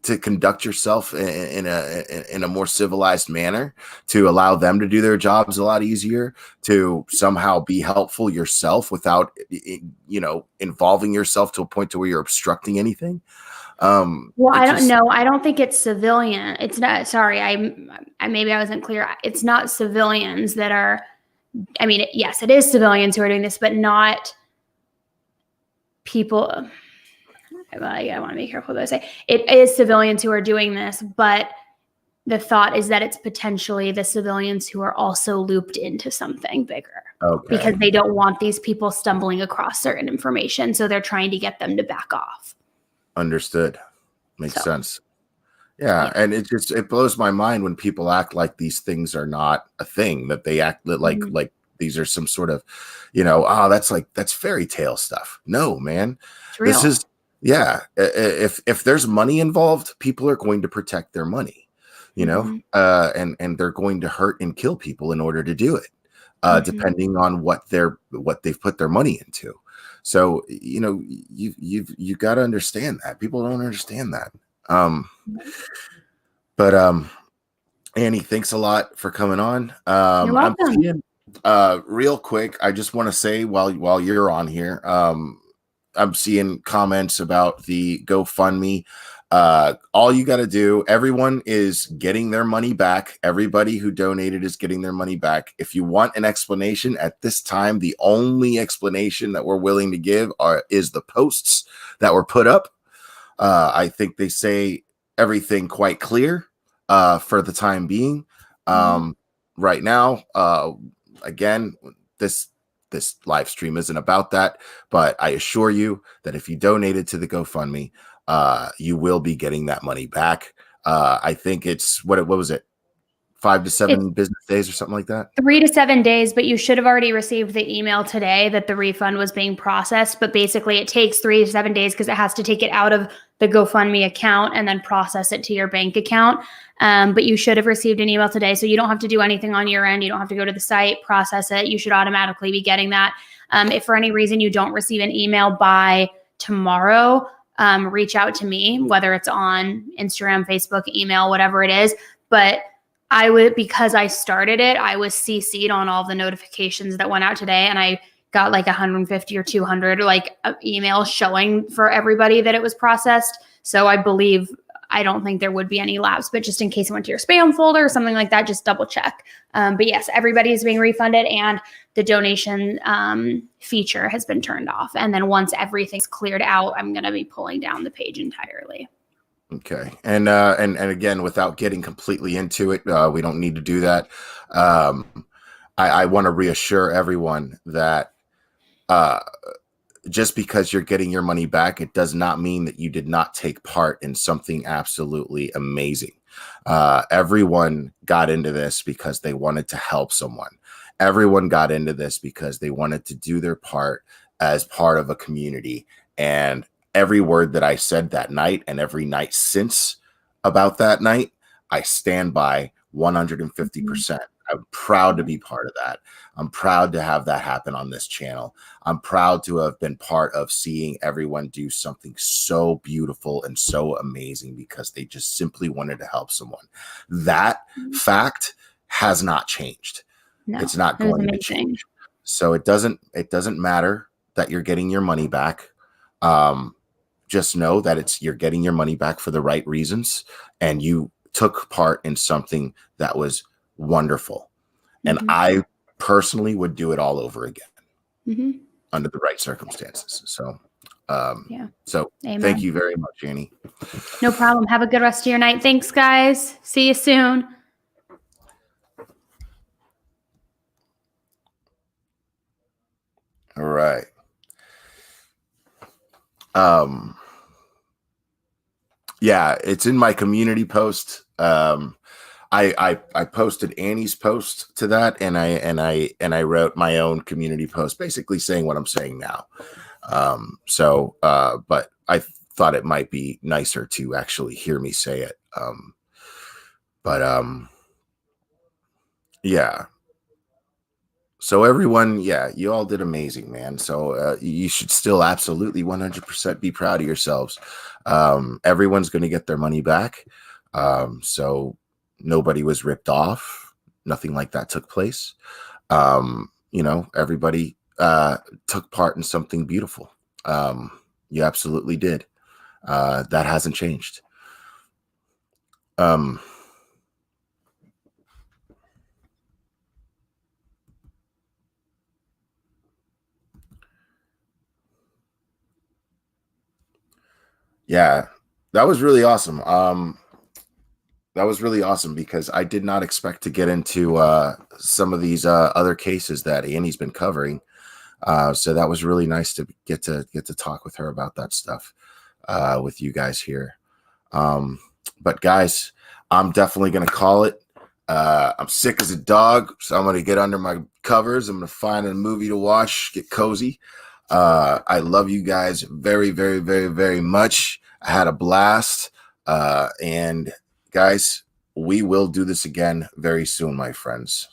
to conduct yourself in a more civilized manner, to allow them to do their jobs a lot easier, to somehow be helpful yourself without, involving yourself to a point to where you're obstructing anything? I don't know. I don't think it's civilian. It's not, sorry. Maybe I wasn't clear. It's not civilians that are, I mean, yes, it is civilians who are doing this, but not people. I want to be careful what I say. It is civilians who are doing this, but the thought is that it's potentially the civilians who are also looped into something bigger. Okay. Because they don't want these people stumbling across certain information. So they're trying to get them to back off. Understood. Makes sense. Yeah. And it blows my mind when people act like these things are not a thing, that they act like these are some sort of, that's fairy tale stuff. No, man. It's real. This is, if there's money involved, people are going to protect their money, and they're going to hurt and kill people in order to do it, depending on what they've put their money into. So, you've got to understand that. People don't understand that. But Annie, thanks a lot for coming on. You're welcome. Real quick, I just want to say while you're on here, I'm seeing comments about the GoFundMe. All you got to do, everyone is getting their money back. Everybody who donated is getting their money back. If you want an explanation at this time, the only explanation that we're willing to give is the posts that were put up. I think they say everything quite clear for the time being. Right now, again, this live stream isn't about that, but I assure you that if you donated to the GoFundMe, you will be getting that money back. I think it's what was it? 5 to 7 business days or something like that. 3 to 7 days, but you should have already received the email today that the refund was being processed. But basically it takes 3 to 7 days because it has to take it out of the GoFundMe account and then process it to your bank account. But you should have received an email today. So you don't have to do anything on your end. You don't have to go to the site, process it. You should automatically be getting that. If for any reason you don't receive an email by tomorrow, reach out to me, whether it's on Instagram, Facebook, email, whatever it is. But I would, because I started it, I was CC'd on all the notifications that went out today, and I got like 150 or 200 emails showing for everybody that it was processed. So I don't think there would be any lapse, but just in case it went to your spam folder or something like that, just double check. But yes, everybody is being refunded, and the donation feature has been turned off. And then once everything's cleared out, I'm going to be pulling down the page entirely. Okay. And again, without getting completely into it, we don't need to do that. I want to reassure everyone that just because you're getting your money back, it does not mean that you did not take part in something absolutely amazing. Everyone got into this because they wanted to help someone. Everyone got into this because they wanted to do their part as part of a community. And every word that I said that night and every night since about that night, I stand by 150%. I'm proud to be part of that. I'm proud to have that happen on this channel. I'm proud to have been part of seeing everyone do something so beautiful and so amazing because they just simply wanted to help someone. That fact has not changed. No, it's not going to change. So it doesn't matter that you're getting your money back. Just know that you're getting your money back for the right reasons, and you took part in something that was wonderful. And I personally would do it all over again under the right circumstances. So, So Amen. Thank you very much, Annie. No problem. Have a good rest of your night. Thanks, guys. See you soon. All right. Yeah, it's in my community post. I posted Annie's post to that, and I wrote my own community post, basically saying what I'm saying now. But I thought it might be nicer to actually hear me say it. Yeah. So everyone, you all did amazing, man. So you should still absolutely 100% be proud of yourselves. Everyone's going to get their money back. So nobody was ripped off. Nothing like that took place. Everybody took part in something beautiful. You absolutely did. That hasn't changed. Yeah, that was really awesome. That was really awesome because I did not expect to get into some of these other cases that Annie's been covering. So that was really nice to get to talk with her about that stuff with you guys here. But guys, I'm definitely going to call it. I'm sick as a dog, so I'm going to get under my covers. I'm going to find a movie to watch, get cozy. I love you guys very, very, very, very much. I had a blast. And guys, we will do this again very soon, my friends.